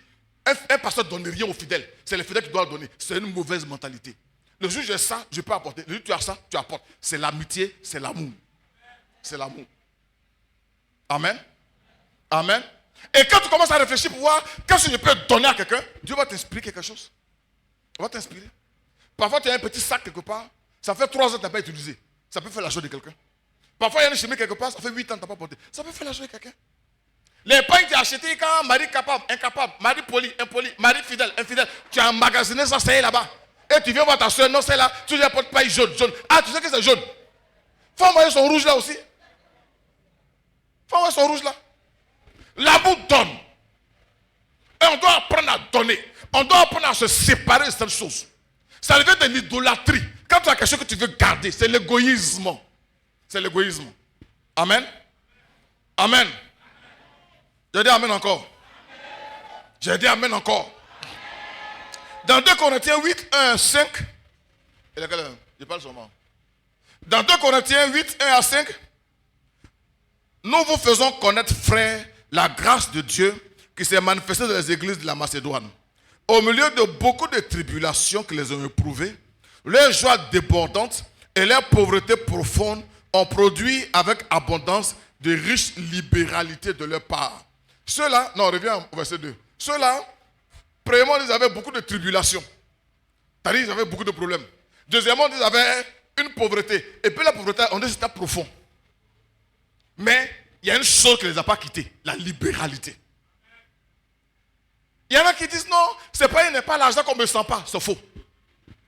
un pasteur ne donne rien aux fidèles. C'est les fidèles qui doivent donner. C'est une mauvaise mentalité. Le jour où j'ai ça, je peux apporter. Le jour où tu as ça, tu apportes. C'est l'amitié, c'est l'amour. C'est l'amour. Amen. Amen. Et quand tu commences à réfléchir pour voir qu'est-ce que je peux donner à quelqu'un, Dieu va t'inspirer quelque chose. Il va t'inspirer. Parfois, tu as un petit sac quelque part, ça fait 3 ans que tu n'as pas utilisé. Ça peut faire la joie de quelqu'un. Parfois, il y a une chemise quelque part, ça fait 8 ans que tu n'as pas porté. Ça peut faire la joie de quelqu'un. Les pains que tu as achetés quand mari capable, incapable, mari poli, impoli, mari fidèle, infidèle, tu as emmagasiné ça, c'est là-bas. Et tu viens voir ta soeur, non, c'est là, tu lui apportes pain jaune, jaune. Ah, tu sais que c'est jaune. Faut envoyer son rouge là aussi. Faut envoyer son rouge là. L'amour donne. Et on doit apprendre à donner. On doit apprendre à se séparer de cette chose. Ça devient de l'idolâtrie. Quand tu as quelque chose que tu veux garder, c'est l'égoïsme. C'est l'égoïsme. Amen. Amen. J'ai dit amen encore. J'ai dit amen encore. Dans 2 Corinthiens 8, 1 à 5. Je parle seulement. Dans 2 Corinthiens 8, 1 à 5. Nous vous faisons connaître, frères, la grâce de Dieu qui s'est manifestée dans les églises de la Macédoine. Au milieu de beaucoup de tribulations que les ont éprouvées, leur joie débordante et leur pauvreté profonde ont produit avec abondance de riches libéralités de leur part. Ceux-là, non, on revient au verset 2. Ceux-là, premièrement, ils avaient beaucoup de tribulations. C'est-à-dire qu'ils avaient beaucoup de problèmes. Deuxièmement, ils avaient une pauvreté. Et puis la pauvreté, on dit que c'était profond. Mais il y a une chose qui ne les a pas quittés, la libéralité. Il y en a qui disent non, il n'est pas l'argent qu'on ne me sent pas. C'est faux.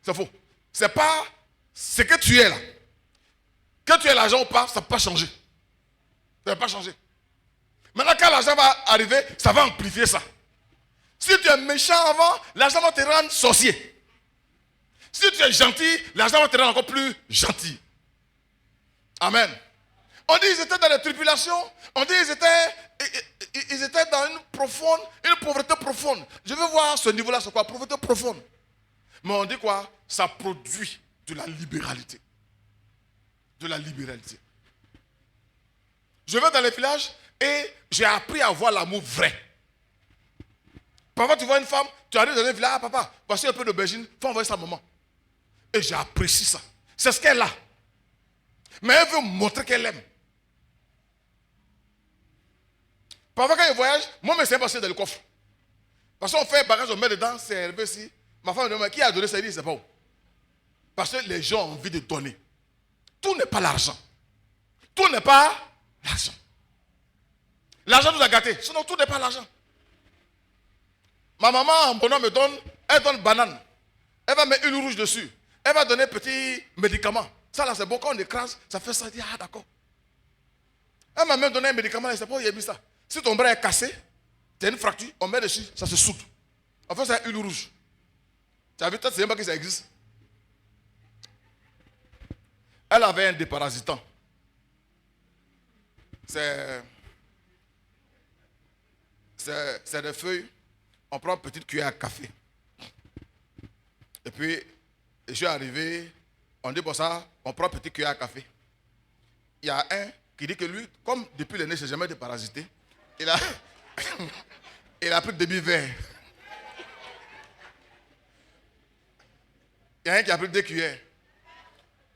C'est faux. C'est pas ce que tu es là. Que tu aies l'argent ou pas, ça ne peut pas changer. Ça ne va pas changer. Maintenant, quand l'argent va arriver, ça va amplifier ça. Si tu es méchant avant, l'argent va te rendre sorcier. Si tu es gentil, l'argent va te rendre encore plus gentil. Amen. On dit qu'ils étaient dans les tribulations. On dit qu'ils étaient dans une pauvreté profonde. Je veux voir ce niveau-là, c'est quoi? Pauvreté profonde. Mais on dit quoi? Ça produit de la libéralité. De la libéralité. Je vais dans les villages et j'ai appris à voir l'amour vrai. Parfois, tu vois une femme, tu arrives dans un village, ah papa, voici un peu d'aubergine, il faut envoyer ça à maman. Et j'apprécie ça. C'est ce qu'elle a. Mais elle veut montrer qu'elle aime. Parfois, quand je voyage, moi, je me suis passé dans le coffre. Parce qu'on fait un bagage, on met dedans, c'est élevé ici. Ma femme me demande, qui a donné ça? Il dit, c'est pas où. Parce que les gens ont envie de donner. Tout n'est pas l'argent. Tout n'est pas l'argent. L'argent nous a gâtés. Sinon, tout n'est pas l'argent. Ma maman, en bonheur, me donne, elle donne banane. Elle va mettre une rouge dessus. Elle va donner un petit médicament. Ça là, c'est bon. Quand on écrase, ça fait ça. Elle dit, ah d'accord. Elle m'a même donné un médicament. Elle ne sait pas où il a mis ça. Si ton bras est cassé, tu as une fracture, on met dessus, ça se soude. En fait, c'est une rouge. Tu as vu, toi, tu ne sais même pas que ça existe. Elle avait un déparasitant. C'est des feuilles. On prend une petite cuillère à café. Et puis, je suis arrivé, on dit pour ça, on prend une petite cuillère à café. Il y a un qui dit que lui, comme depuis le nez, je n'ai jamais été parasité, il a pris demi-verre. Il y a un qui a pris 2 cuillères.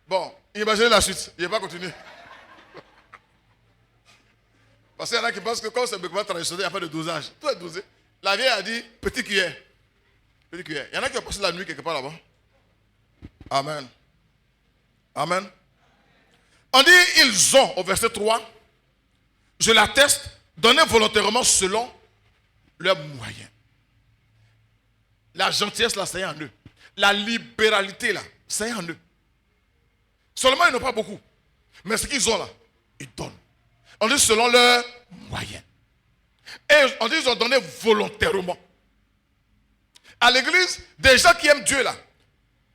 Bon, imaginez la suite, il ne va pas continuer. Parce qu'il y en a qui pensent que comme c'est médicament traditionnel, il n'y a pas de dosage. Tout est dosé. La vieille a dit petite cuillère. Petite cuillère. Il y en a qui ont passé la nuit quelque part là-bas. Amen. Amen. On dit ils ont, au verset 3, je l'atteste, donné volontairement selon leurs moyens. La gentillesse là, c'est en eux. La libéralité là, c'est en eux. Seulement ils n'ont pas beaucoup. Mais ce qu'ils ont là, ils donnent. On dit selon leurs moyens. Et on dit qu'ils ont donné volontairement. À l'église, des gens qui aiment Dieu là,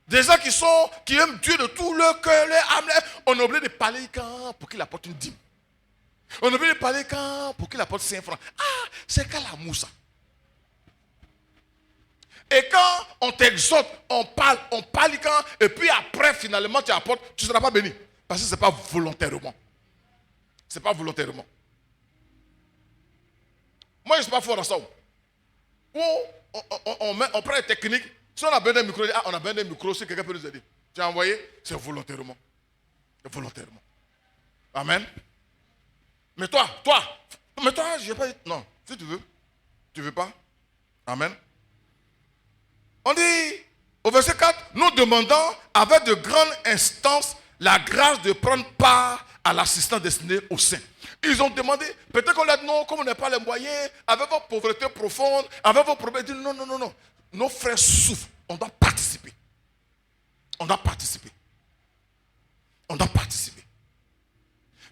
des gens qui aiment Dieu de tout leur cœur, leur âme, on a oublié de parler quand pour qu'il apporte une dîme. On a oublié de parler quand pour qu'il apporte 5 francs. Ah, c'est qu'à l'amour ça. Et quand on t'exhorte, on parle quand, et puis après finalement tu apportes, tu ne seras pas béni. Parce que ce n'est pas volontairement. Ce n'est pas volontairement. Moi je ne suis pas fort dans ça. On prend une technique. Si on a besoin d'un micro, on a besoin d'un micro, si quelqu'un peut nous aider. Tu as envoyé, c'est volontairement. C'est volontairement. Amen. Mais toi, je n'ai pas dit, non, si tu veux, tu ne veux pas. Amen. On dit, au verset 4, nous demandons avec de grandes instances la grâce de prendre part à l'assistance destinée aux saints. Ils ont demandé, peut-être qu'on leur dit non, comme on n'a pas les moyens, avec vos pauvretés profondes, avec vos problèmes, ils disent non. Nos frères souffrent, on doit participer. On doit participer. On doit participer.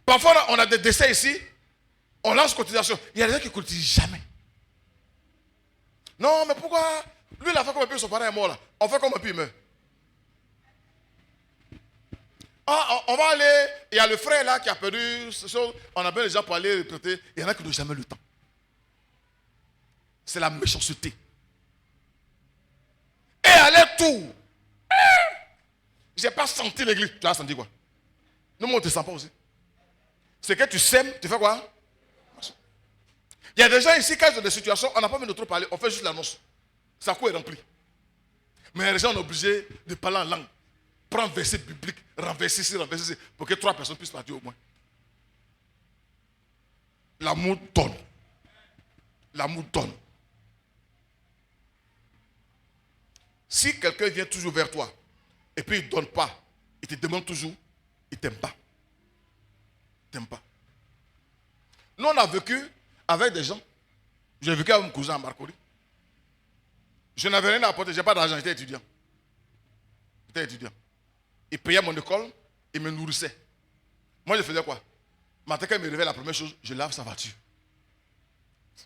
Parfois, on a des décès ici, on lance cotisation. Il y a des gens qui ne cotisent jamais. Non, mais pourquoi? Lui, il a fait comme un peu, son parent est mort là. On fait comme un peu, il meurt. Ah, on va aller, il y a le frère là qui a perdu, on a besoin des gens pour aller retraiter. Il y en a qui n'ont jamais le temps. C'est la méchanceté. Et aller-retour. Je n'ai pas senti l'église. Tu as senti quoi? Nous, on ne te sent pas aussi. C'est que tu sèmes, tu fais quoi? Il y a des gens ici, quand ils ont des situations, on n'a pas besoin de trop parler, on fait juste l'annonce. Sa cour est remplie. Mais les gens sont obligés de parler en langue. Prendre verset biblique, renverser ici, pour que 3 personnes puissent partir au moins. L'amour donne. L'amour donne. Si quelqu'un vient toujours vers toi, et puis il ne donne pas, il te demande toujours, il ne t'aime pas. Il ne t'aime pas. Nous, on a vécu avec des gens. J'ai vécu avec mon cousin à Marcory. Je n'avais rien à apporter, je n'ai pas d'argent, j'étais étudiant. Il payait mon école, il me nourrissait. Moi, je faisais quoi? Matin, quand il me réveille, la première chose, je lave sa voiture.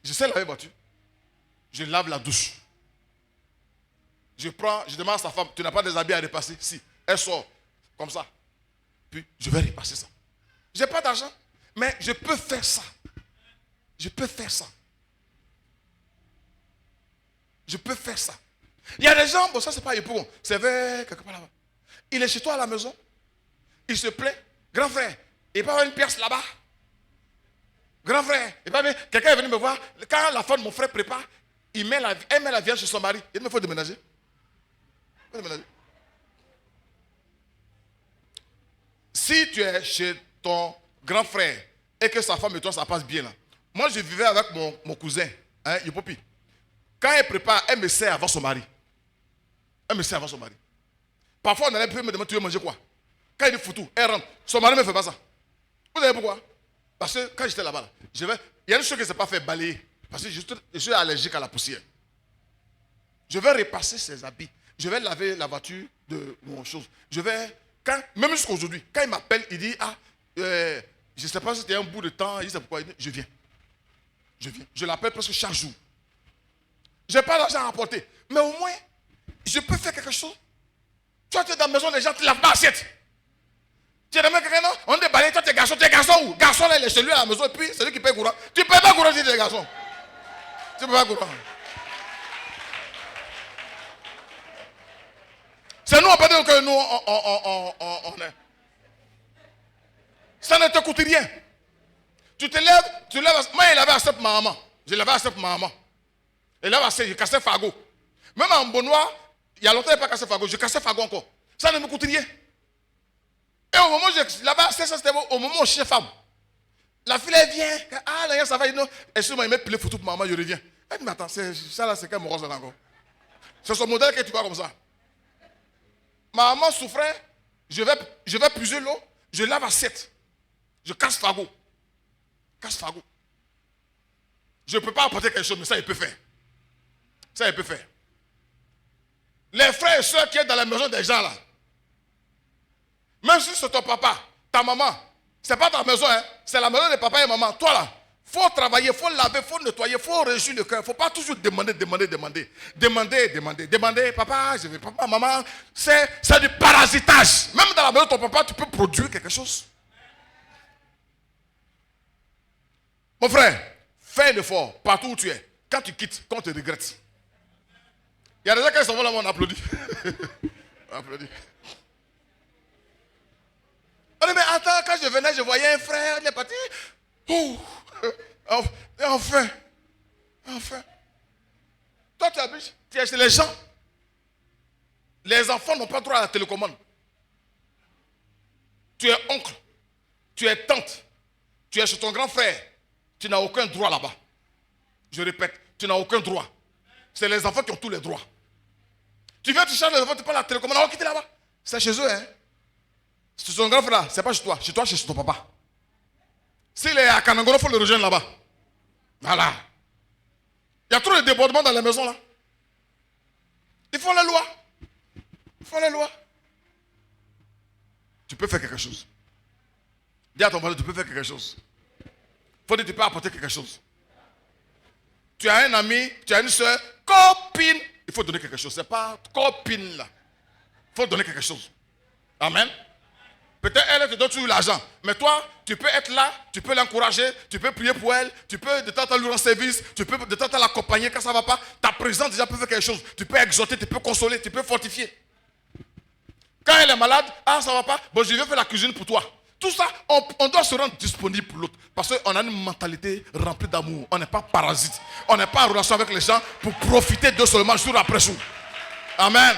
Je sais laver la voiture. Je lave la douche. Je demande à sa femme, tu n'as pas des habits à repasser? Si. Elle sort, comme ça. Puis, je vais repasser ça. Je n'ai pas d'argent, mais je peux faire ça. Je peux faire ça. Je peux faire ça. Il y a des gens, bon ça c'est pas époux, c'est vers quelque part là-bas. Il est chez toi à la maison, il se plaît, grand frère, il peut avoir une pièce là-bas. Grand frère, quelqu'un est venu me voir, quand la femme de mon frère prépare, elle met la viande chez son mari, il me faut déménager. Si tu es chez ton grand frère et que sa femme et toi ça passe bien là. Moi je vivais avec mon cousin, Yopopi. Quand elle prépare, elle me sert avant son mari. Elle me sert avant son mari. Parfois, on allait me demander, tu veux manger quoi? Quand il dit foutu, elle rentre. Son mari ne me fait pas ça. Vous savez pourquoi? Parce que quand j'étais là-bas, il y a une chose que je ne sais pas faire balayer. Parce que je suis allergique à la poussière. Je vais repasser ses habits. Je vais laver la voiture de mon chose. Même jusqu'à aujourd'hui, quand il m'appelle, il dit, je ne sais pas si c'était un bout de temps, il dit, c'est pourquoi? Il dit, je viens. Je l'appelle presque chaque jour. Je n'ai pas d'argent à rapporter. Mais au moins, je peux faire quelque chose. Toi, tu es dans la maison, les gens ne te lavent pas l'assiette. Tu es dans la maison, quelqu'un, on te balaye, toi, tu es garçon. Tu es garçon où? Garçon, là, il est chez lui à la maison, et puis c'est lui qui paye courant. Tu ne payes pas courant si tu es garçon. Tu ne payes pas courant. C'est nous, on peut dire que nous, on est. Ça ne te coûte rien. Tu te lèves. Moi, il avait accepté ma maman. Je l'avais accepté ma maman. Et là, j'ai cassé Fago. Même en Benoît, il y a longtemps, je n'ai pas cassé Fago. Je cassais Fago encore. Ça ne me coûte rien. Et au moment où là-bas, c'était au moment où je suis femme. La fille, elle vient. Ah, là, ça va. Excuse-moi, il met les photos pour maman, je reviens. Elle dit, mais attends, ça là, c'est quel morose là encore? C'est son modèle que tu vois comme ça. Ma maman souffrait. Je vais puiser l'eau. Je lave assiette. Je casse Fago. Je ne peux pas apporter quelque chose, mais ça, il peut faire. Ça, il peut faire. Les frères et soeurs qui sont dans la maison des gens là, même si c'est ton papa, ta maman, ce n'est pas ta maison, hein, c'est la maison de papa et maman. Toi là, il faut travailler, il faut laver, il faut nettoyer, il faut réjouir le cœur. Il ne faut pas toujours demander. Demander, papa, je vais, papa, maman. C'est du parasitage. Même dans la maison de ton papa, tu peux produire quelque chose. Mon frère, fais l'effort partout où tu es. Quand tu quittes, quand tu regrettes. Il y a des gens qui s'en vont là-bas, on applaudit. On applaudit. On dit, mais attends, quand je venais, je voyais un frère, il est parti. Enfin. Toi, tu es chez les gens. Les enfants n'ont pas droit à la télécommande. Tu es oncle. Tu es tante. Tu es chez ton grand frère. Tu n'as aucun droit là-bas. Je répète, tu n'as aucun droit. C'est les enfants qui ont tous les droits. Tu viens, tu charges les enfants, tu prends la télécommande, on va quitter là-bas. C'est chez eux, hein. C'est son grand frère là, c'est pas chez toi. Chez toi, c'est chez ton papa. S'il est à Kanangoro, il faut le rejoindre là-bas. Voilà. Il y a trop de débordements dans les maisons là. Il faut les lois. Tu peux faire quelque chose. Dis à ton papa, tu peux faire quelque chose. Faut dire, tu peux apporter quelque chose. Tu as un ami, tu as une soeur, copine. Il faut donner quelque chose. Ce n'est pas copine là. Il faut donner quelque chose. Amen. Peut-être elle te donne toujours l'argent. Mais toi, tu peux être là, tu peux l'encourager, tu peux prier pour elle, tu peux de temps en temps lui rendre service, tu peux de temps en temps l'accompagner quand ça ne va pas. Ta présence déjà peut faire quelque chose. Tu peux exhorter, tu peux consoler, tu peux fortifier. Quand elle est malade, ça ne va pas, bon, je vais faire la cuisine pour toi. Tout ça, on doit se rendre disponible pour l'autre. Parce qu'on a une mentalité remplie d'amour. On n'est pas parasite. On n'est pas en relation avec les gens pour profiter d'eux seulement jour après jour. Amen.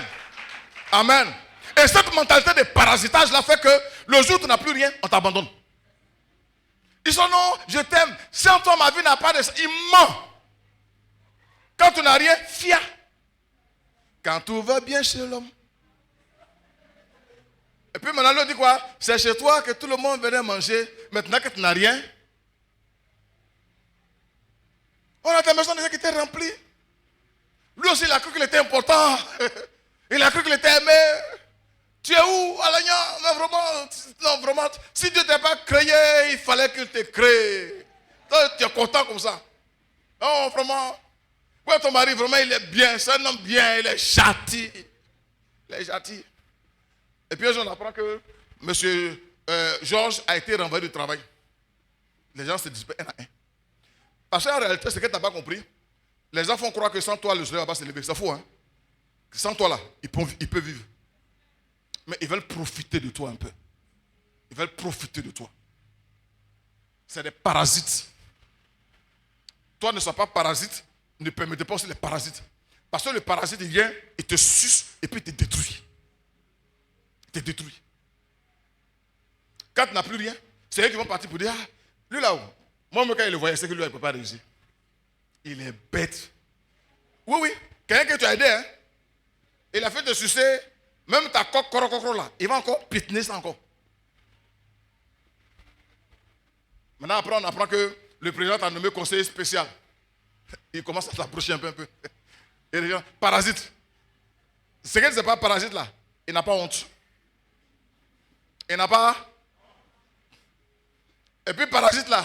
Amen. Et cette mentalité de parasitage là fait que le jour où tu n'as plus rien, on t'abandonne. Ils disent non, je t'aime. Sans toi, ma vie n'a pas de... Il ment. Quand tu n'as rien, fier. Quand tout va bien chez l'homme. Et puis maintenant, l'autre dit quoi? C'est chez toi que tout le monde venait manger. Maintenant que tu n'as rien. On a ta maison déjà qui était remplie. Lui aussi, il a cru qu'il était important. Il a cru qu'il était aimé. Tu es où, Alagna? Mais vraiment, non, vraiment, si Dieu ne t'a pas créé, il fallait qu'il te crée. Toi, tu es content comme ça. Non, vraiment. Ouais, ton mari, vraiment, il est bien. C'est un homme bien, il est gentil. Il est gentil. Et puis, on apprend que M. Georges a été renvoyé du travail. Les gens se disputent un à un. Parce qu'en réalité, ce que tu n'as pas compris, les gens font croire que sans toi, le soleil va pas se lever. C'est faux, hein? Sans toi, là, ils peuvent vivre. Mais ils veulent profiter de toi un peu. Ils veulent profiter de toi. C'est des parasites. Toi, ne sois pas parasite. Ne permettez pas aussi les parasites. Parce que le parasite, il vient, il te suce et puis il te détruit. Il te détruit. Quand tu n'as plus rien, c'est eux qui vont partir pour dire, ah, lui là-haut. Moi, quand il le voyait, c'est que lui, il ne peut pas réussir. Il est bête. Oui, oui. Quelqu'un que tu as aidé, hein. Il a fait te sucer, même ta coque là. Il va encore piétiner ça encore. Maintenant, après, on apprend que le président t'a nommé conseiller spécial. Il commence à s'approcher un peu. Et les gens, parasite. Ce qu'il ne sait pas, parasite là, il n'a pas honte. Il n'a pas. Et puis, parasite là,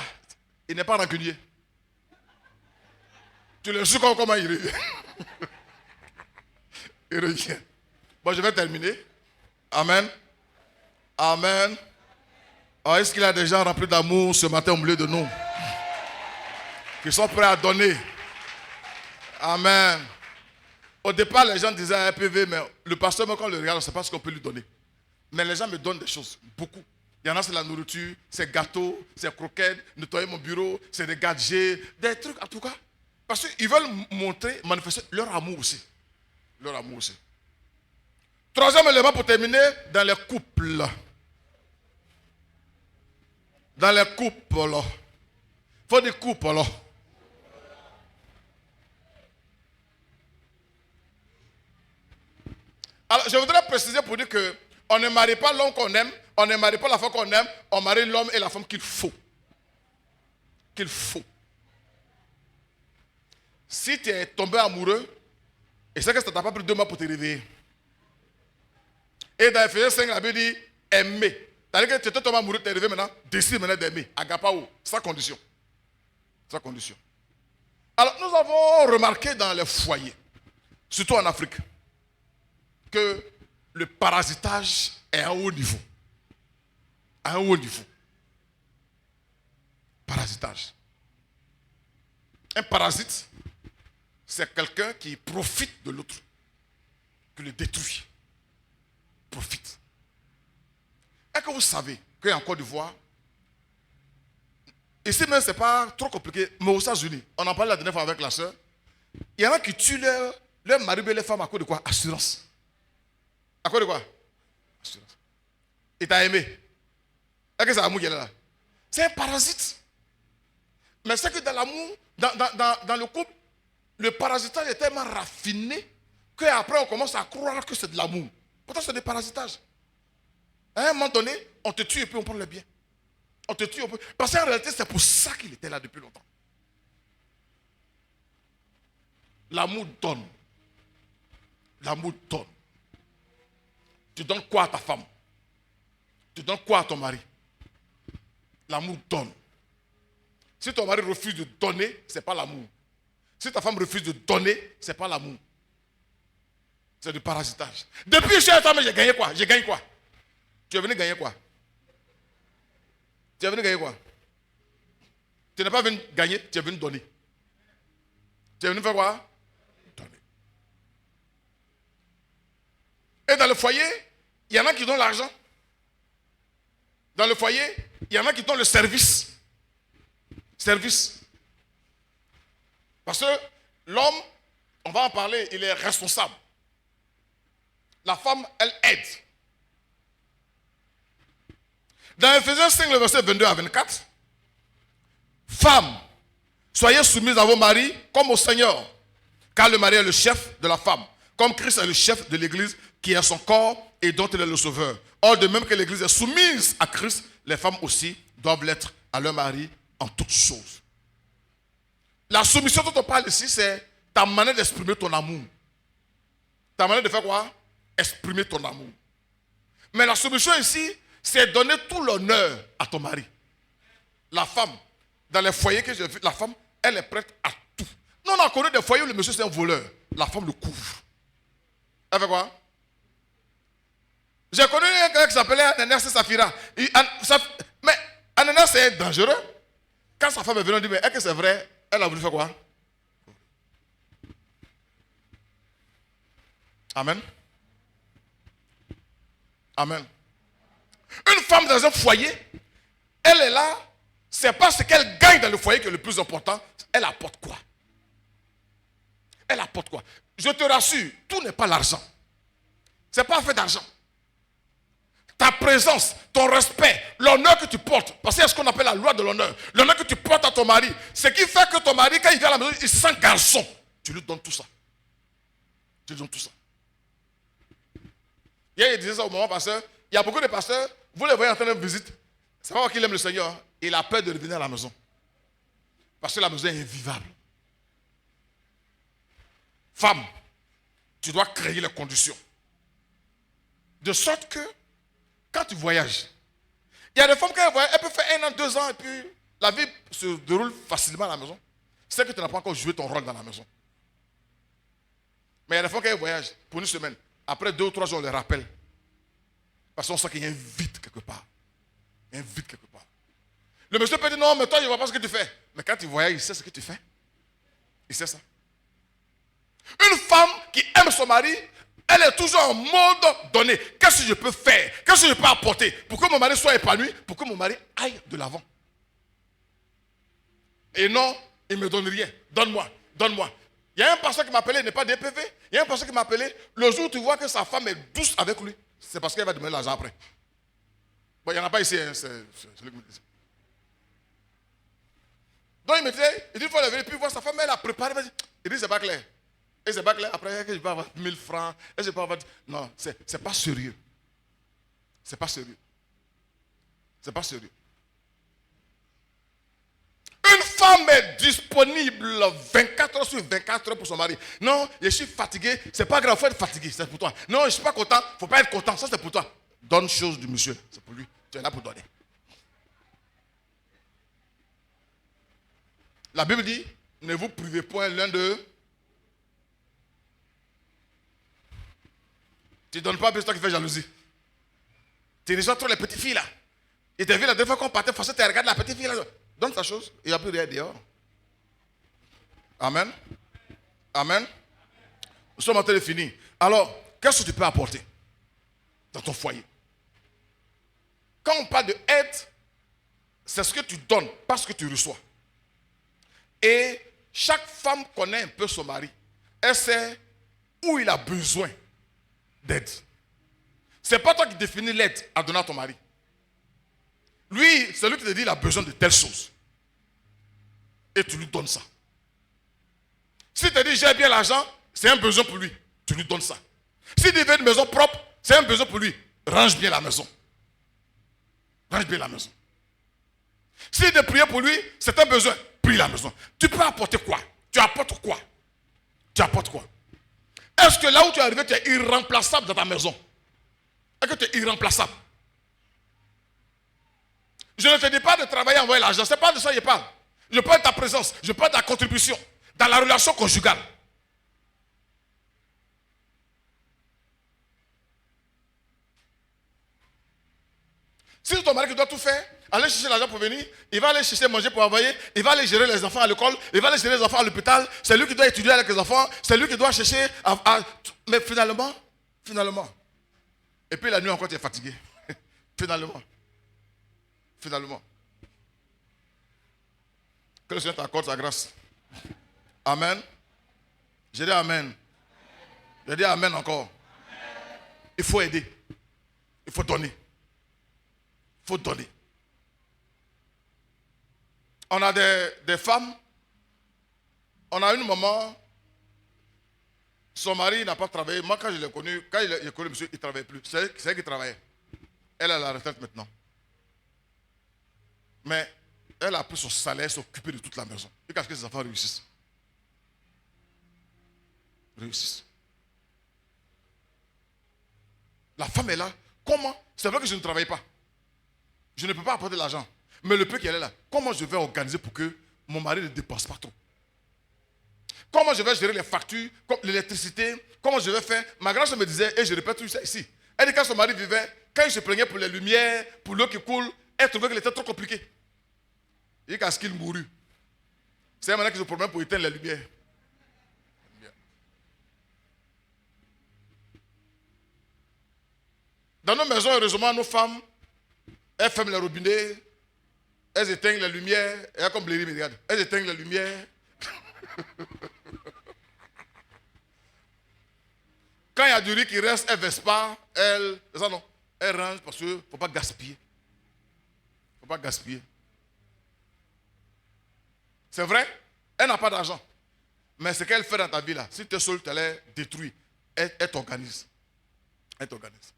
il n'est pas rancunier. Tu le sais comment il revient. Il revient. Bon, je vais terminer. Amen. Amen. Oh, est-ce qu'il y a des gens remplis d'amour ce matin au milieu de nous? Qui sont prêts à donner. Amen. Au départ, les gens disaient un PV, mais le pasteur, quand on le regarde, on ne sait pas ce qu'on peut lui donner. Mais les gens me donnent des choses, beaucoup. Il y en a, c'est la nourriture, c'est gâteaux, c'est croquettes, nettoyer mon bureau, c'est des gadgets, des trucs en tout cas. Parce qu'ils veulent montrer, manifester leur amour aussi. Leur amour aussi. Troisième élément pour terminer, dans les couples. Dans les couples. Il faut des couples. Alors, je voudrais préciser pour dire qu'on ne marie pas l'homme qu'on aime, on ne marie pas la femme qu'on aime, on marie l'homme et la femme qu'il faut. Qu'il faut. Si tu es tombé amoureux, et c'est que ça ne t'a pas pris 2 mois pour te réveiller. Et dans Ephésiens 5, la Bible dit aimer. C'est-à-dire que tu étais tombé amoureux, tu es réveillé maintenant, décide maintenant d'aimer. Agapao, sans condition. Sans condition. Alors, nous avons remarqué dans les foyers, surtout en Afrique, que le parasitage est à un haut niveau. À un haut niveau. Parasitage. Un parasite, c'est quelqu'un qui profite de l'autre, qui le détruit. Profite. Est-ce que vous savez qu'en Côte d'Ivoire, ici même, ce n'est pas trop compliqué, mais aux États-Unis, on en parlait la dernière fois avec la soeur, il y en a qui tuent leur mari et les femmes à cause de quoi? Assurance. À cause de quoi? Assurance. Il t'a aimé. Est-ce que c'est l'amour qui est là? C'est un parasite. Mais c'est que dans l'amour, dans le couple, le parasitage est tellement raffiné qu'après on commence à croire que c'est de l'amour. Pourtant c'est du parasitage. À un moment donné, on te tue et puis on prend le bien. On te tue, parce qu'en réalité c'est pour ça qu'il était là depuis longtemps. L'amour donne. L'amour donne. Tu donnes quoi à ta femme? Tu donnes quoi à ton mari? L'amour donne. Si ton mari refuse de donner, ce n'est pas l'amour. Si ta femme refuse de donner, ce n'est pas l'amour. C'est du parasitage. Depuis que je suis avec toi, mais j'ai gagné quoi? J'ai gagné quoi? Tu es venu gagner quoi? Tu es venu gagner quoi? Tu n'es pas venu gagner, tu es venu donner. Tu es venu faire quoi? Donner. Et dans le foyer, il y en a qui donnent l'argent. Dans le foyer, il y en a qui donnent le service. Service. Parce que l'homme, on va en parler, il est responsable. La femme, elle aide. Dans Ephésiens 5, le verset 22 à 24, femmes, soyez soumises à vos maris comme au Seigneur, car le mari est le chef de la femme, comme Christ est le chef de l'Église, qui est son corps et dont il est le sauveur. Or, de même que l'Église est soumise à Christ, les femmes aussi doivent l'être à leur mari en toutes choses. La soumission dont on parle ici, c'est ta manière d'exprimer ton amour. Ta manière de faire quoi? Exprimer ton amour. Mais la soumission ici, c'est donner tout l'honneur à ton mari. La femme, dans les foyers que j'ai vus, la femme, elle est prête à tout. Nous, on a connu des foyers où le monsieur c'est un voleur. La femme le couvre. Elle fait quoi? J'ai connu un gars qui s'appelait Ananas Safira. Mais Ananas c'est dangereux. Quand sa femme est venue, on dit, mais est-ce que c'est vrai? Elle a voulu faire quoi? Amen. Amen. Une femme dans un foyer, elle est là, c'est pas ce qu'elle gagne dans le foyer qui est le plus important. Elle apporte quoi? Elle apporte quoi? Je te rassure, tout n'est pas l'argent. C'est pas fait d'argent. Ta présence, ton respect, l'honneur que tu portes, parce que c'est ce qu'on appelle la loi de l'honneur. L'honneur que tu portes à ton mari, ce qui fait que ton mari, quand il vient à la maison, il se sent garçon. Tu lui donnes tout ça. te donne tout ça. Hier, il disait ça au moment pasteur. Il y a beaucoup de pasteurs, vous les voyez en train de visite. C'est pas qu'il aime le Seigneur. Hein. Il a peur de revenir à la maison. Parce que la maison est invivable. Femme, tu dois créer les conditions. De sorte que, quand tu voyages, il y a des femmes, quand elles voyagent, elles peuvent faire 1 an, 2 ans, et puis la vie se déroule facilement à la maison. C'est que tu n'as pas encore joué ton rôle dans la maison. Mais il y a des femmes, quand elles voyagent, pour une semaine, après 2 ou 3 jours, on les rappelle. Parce qu'on sent qu'il y a un vide quelque part. Il y a un vide quelque part. Le monsieur peut dire, non, mais toi, je ne vois pas ce que tu fais. Mais quand tu voyages, il sait ce que tu fais. Il sait ça. Une femme qui aime son mari, elle est toujours en mode donné. Qu'est-ce que je peux faire? Qu'est-ce que je peux apporter pour que mon mari soit épanoui, pour que mon mari aille de l'avant? Et non, il ne me donne rien. Donne-moi, donne-moi. Il y a un pasteur qui m'a appelé, il n'est pas DPV. Il y a un pasteur qui m'a appelé, le jour où tu vois que sa femme est douce avec lui, c'est parce qu'elle va demander l'argent après. Bon, il n'y en a pas ici, hein, c'est celui qui me dit. Donc il me disait, il dit, il faut lever, puis voir sa femme, elle a préparé, il dit, c'est pas clair. Et c'est pas clair, après, que je peux avoir 1000 francs, et je peux avoir... Non, c'est pas sérieux. C'est pas sérieux. C'est pas sérieux. Une femme est disponible 24 heures sur 24 heures pour son mari. Non, je suis fatigué, c'est pas grave, il faut être fatigué, c'est pour toi. Non, je ne suis pas content, il ne faut pas être content, ça c'est pour toi. Donne chose du monsieur, c'est pour lui, tu es là pour donner. La Bible dit, ne vous privez point l'un d'eux. Tu ne donnes pas, c'est toi qui fais jalousie. Tu reçois trop les petites filles là. Et tu as vu la dernière fois qu'on partait, forcément tu regardes la petite fille là. Donne ta chose, il n'y a plus rien dehors. Amen. Amen. Nous sommes en train de finir. Alors, qu'est-ce que tu peux apporter dans ton foyer? Quand on parle de aide, c'est ce que tu donnes, pas ce que tu reçois. Et chaque femme connaît un peu son mari. Elle sait où il a besoin d'aide. Ce n'est pas toi qui définis l'aide à donner à ton mari. Lui, c'est lui qui te dit qu'il a besoin de telle chose. Et tu lui donnes ça. S'il te dit j'ai bien l'argent, c'est un besoin pour lui. Tu lui donnes ça. S'il veut une maison propre, c'est un besoin pour lui. Range bien la maison. Range bien la maison. S'il te prie pour lui, c'est un besoin. Prie la maison. Tu peux apporter quoi? Tu apportes quoi? Tu apportes quoi? Est-ce que là où tu es arrivé, tu es irremplaçable dans ta maison? Est-ce que tu es irremplaçable? Je ne te dis pas de travailler à envoyer l'argent. Ce n'est pas de ça que je parle. Je parle de ta présence. Je parle de ta contribution dans la relation conjugale. Si c'est ton mari qui doit tout faire, aller chercher l'argent pour venir, il va aller chercher manger pour envoyer, il va aller gérer les enfants à l'école, il va aller gérer les enfants à l'hôpital, c'est lui qui doit étudier avec les enfants, c'est lui qui doit chercher Mais finalement, et puis la nuit encore tu es fatigué. Finalement. Que le Seigneur t'accorde sa grâce. Amen. J'ai dit Amen. J'ai dit Amen encore. Il faut aider. Il faut donner. Il faut donner. On a des femmes. On a une maman. Son mari n'a pas travaillé. Moi, quand je l'ai connu, j'ai connu monsieur, il ne travaillait plus. C'est elle qui travaillait. Elle est à la retraite maintenant. Mais elle a pris son salaire, s'occuper de toute la maison. Et qu'est-ce que ses enfants réussissent? La femme est là. Comment? C'est vrai que je ne travaille pas. Je ne peux pas apporter de l'argent. Mais le peu qu'elle est là, comment je vais organiser pour que mon mari ne dépense pas trop? Comment je vais gérer les factures, l'électricité? Comment je vais faire? Ma grand-mère me disait, et je répète tout ça ici. Elle dit quand son mari vivait, quand il se plaignait pour les lumières, pour l'eau qui coule, elle trouvait qu'il était trop compliqué. Il dit qu'à ce qu'il mourut. C'est maintenant qu'ils se promènent pour éteindre les lumières. Dans nos maisons, heureusement, nos femmes, elles ferment les robinets, elles éteignent les lumières, et comme Bléry me regarde, elles éteignent les lumières. Quand il y a du riz qui reste, elles ne versent pas, elles rangent parce qu'il ne faut pas gaspiller. Il ne faut pas gaspiller. C'est vrai, elle n'a pas d'argent. Mais ce qu'elle fait dans ta vie là, si tu es seul, tu allais détruire. elle t'organise. Elle t'organise.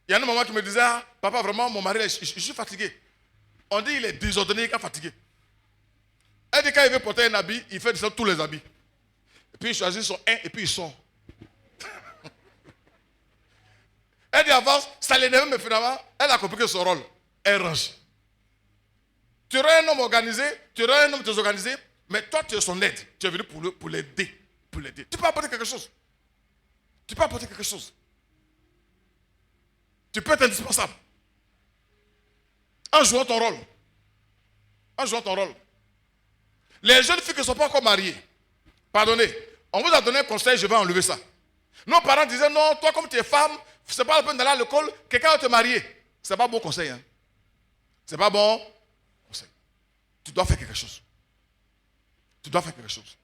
Il y a un moment qui me disait, ah, papa, vraiment, mon mari, je suis fatigué. On dit qu'il est désordonné, qu'il est fatigué. Elle dit quand il veut porter un habit, il fait descendre tous les habits. Et puis il choisit son un et puis il sort. Elle dit avance, ça l'énerve, mais finalement, elle a compris que son rôle, elle range. Tu aurais un homme organisé, tu aurais un homme désorganisé, mais toi tu es son aide. Tu es venu pour l'aider. Pour l'aider. Tu peux apporter quelque chose. Tu peux apporter quelque chose. Tu peux être indispensable. En jouant ton rôle. En jouant ton rôle. Les jeunes filles qui ne sont pas encore mariées, pardonnez, on vous a donné un conseil, je vais enlever ça. Nos parents disaient, non, toi comme tu es femme, c'est pas la peine d'aller à l'école, quelqu'un va te marier. C'est pas bon conseil. Hein? C'est pas bon conseil. Tu dois faire quelque chose. Tu dois faire quelque chose.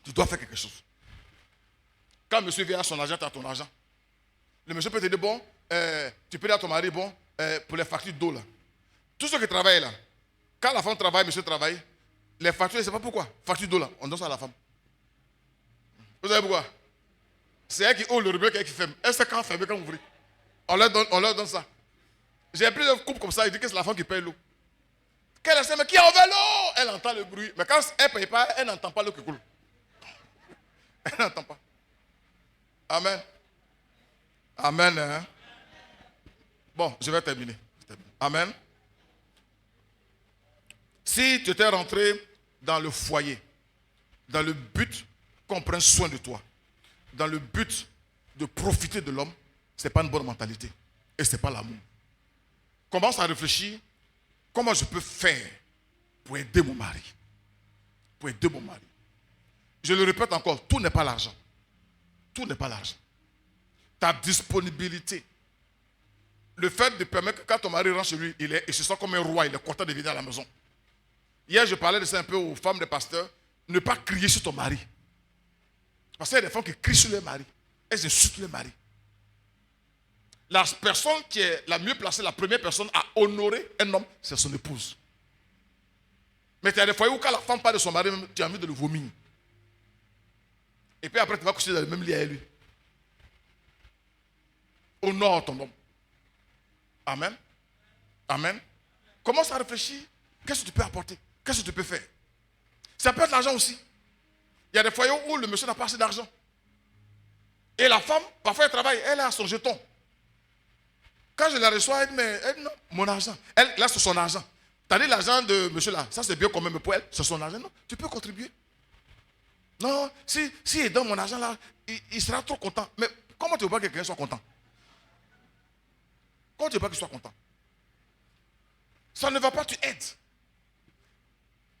Tu dois faire quelque chose. Quand monsieur vient à son argent, tu as ton argent. Le monsieur peut te dire, bon, tu peux dire à ton mari, bon, pour les factures d'eau là. Tous ceux qui travaillent là, quand la femme travaille, monsieur travaille, les factures, je ne sais pas pourquoi. Facture d'eau là, on donne ça à la femme. Vous savez pourquoi? C'est elle qui ouvre le robinet, c'est elle qui ferme. Elle sait quand fermer, quand ouvrir. On leur donne ça. J'ai pris une coupe comme ça, il dit que c'est la femme qui paye l'eau. Quand elle sait, mais qui a ouvert l'eau? Elle entend le bruit. Mais quand elle ne paye pas, elle n'entend pas l'eau qui coule. Elle n'entend pas. Amen. Amen. Hein? Bon, je vais terminer. Amen. Si tu étais rentré dans le foyer, dans le but qu'on prenne soin de toi, dans le but de profiter de l'homme, ce n'est pas une bonne mentalité. Et ce n'est pas l'amour. Commence à réfléchir, comment je peux faire pour aider mon mari. Pour aider mon mari. Je le répète encore, tout n'est pas l'argent. Tout n'est pas l'argent. Ta disponibilité. Le fait de permettre que quand ton mari rentre chez lui, il se sent comme un roi, il est content de venir à la maison. Hier, je parlais de ça un peu aux femmes des pasteurs. Ne pas crier sur ton mari. Parce qu'il y a des femmes qui crient sur leur mari. Elles insultent leur mari. La personne qui est la mieux placée, la première personne à honorer un homme, c'est son épouse. Mais il y a des foyers où quand la femme parle de son mari, tu as envie de le vomir. Et puis après, tu vas coucher dans le même lit avec lui. Honore ton homme. Amen. Amen. Commence à réfléchir. Qu'est-ce que tu peux apporter? Qu'est-ce que tu peux faire? Ça peut être l'argent aussi. Il y a des foyers où le monsieur n'a pas assez d'argent. Et la femme, parfois elle travaille, elle a son jeton. Quand je la reçois, elle dit, mais elle, non, mon argent. Elle, là, c'est son argent. T'as dit l'argent de monsieur là, ça c'est bien quand même, mais pour elle, c'est son argent. Non, tu peux contribuer. Non, si il donne mon argent là, il sera trop content. Mais comment tu veux pas que quelqu'un soit content? Comment tu veux pas qu'il soit content? Ça ne va pas, tu aides.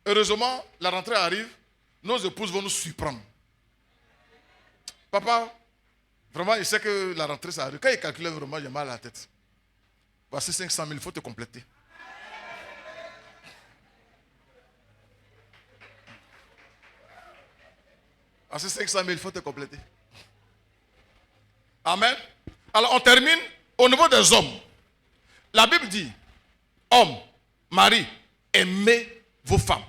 Heureusement, la rentrée arrive, nos épouses vont nous surprendre. Papa, vraiment, il sait que la rentrée, ça arrive. Quand il calcule, vraiment, il a mal à la tête. Voici 500 000, il faut te compléter. Voici 500 000, il faut te compléter. Amen. Alors, on termine au niveau des hommes. La Bible dit, hommes, mari, aimez vos femmes.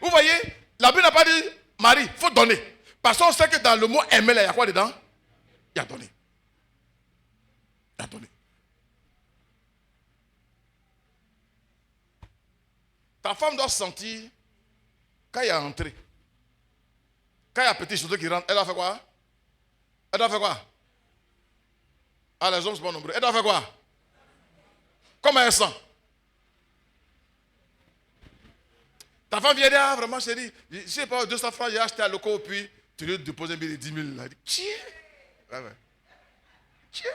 Vous voyez, la Bible n'a pas dit, mari, il faut donner. Parce qu'on sait que dans le mot aimer, il y a quoi dedans? Il y a donné. Il y a donné. Ta femme doit se sentir, quand il y a entrée, quand il y a petit chauffeur qui rentre, elle doit faire quoi? Elle doit faire quoi? Ah, les hommes ne sont pas nombreux. Elle doit faire quoi? Comment elle sent? Ta femme vient dire, ah, vraiment chérie, je ne sais pas, 200 francs, j'ai acheté à loco, puis tu lui déposes un billet de 10 000. Elle dit, tiens. Ouais, ouais. Tiens.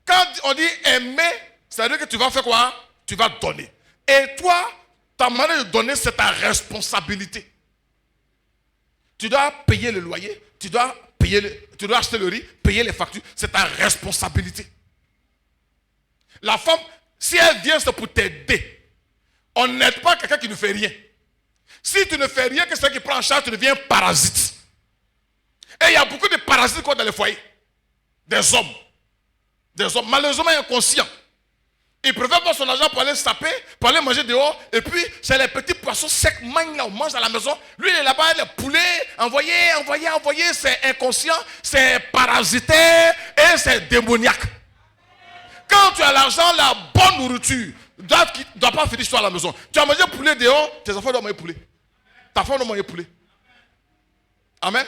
Quand on dit aimer, ça veut dire que tu vas faire quoi? Tu vas donner. Et toi, ta manière de donner, c'est ta responsabilité. Tu dois payer le loyer, tu dois acheter le riz, payer les factures. C'est ta responsabilité. La femme, si elle vient, c'est pour t'aider. On n'aide pas quelqu'un qui ne fait rien. Si tu ne fais rien, que c'est qui prend en charge, tu deviens parasite. Et il y a beaucoup de parasites dans les foyers. Des hommes. Des hommes malheureusement inconscients. Il préfère pas son argent pour aller se taper, pour aller manger dehors. Et puis, c'est les petits poissons secs, là, on mange à la maison. Lui, il est là-bas, les poulets, envoyé, c'est inconscient, c'est parasitaire et c'est démoniaque. Quand tu as l'argent, la bonne nourriture, tu ne dois pas finir toi à la maison. Tu as mangé poulet dehors, tes enfants doivent manger poulet. Ta femme doit manger poulet. Amen.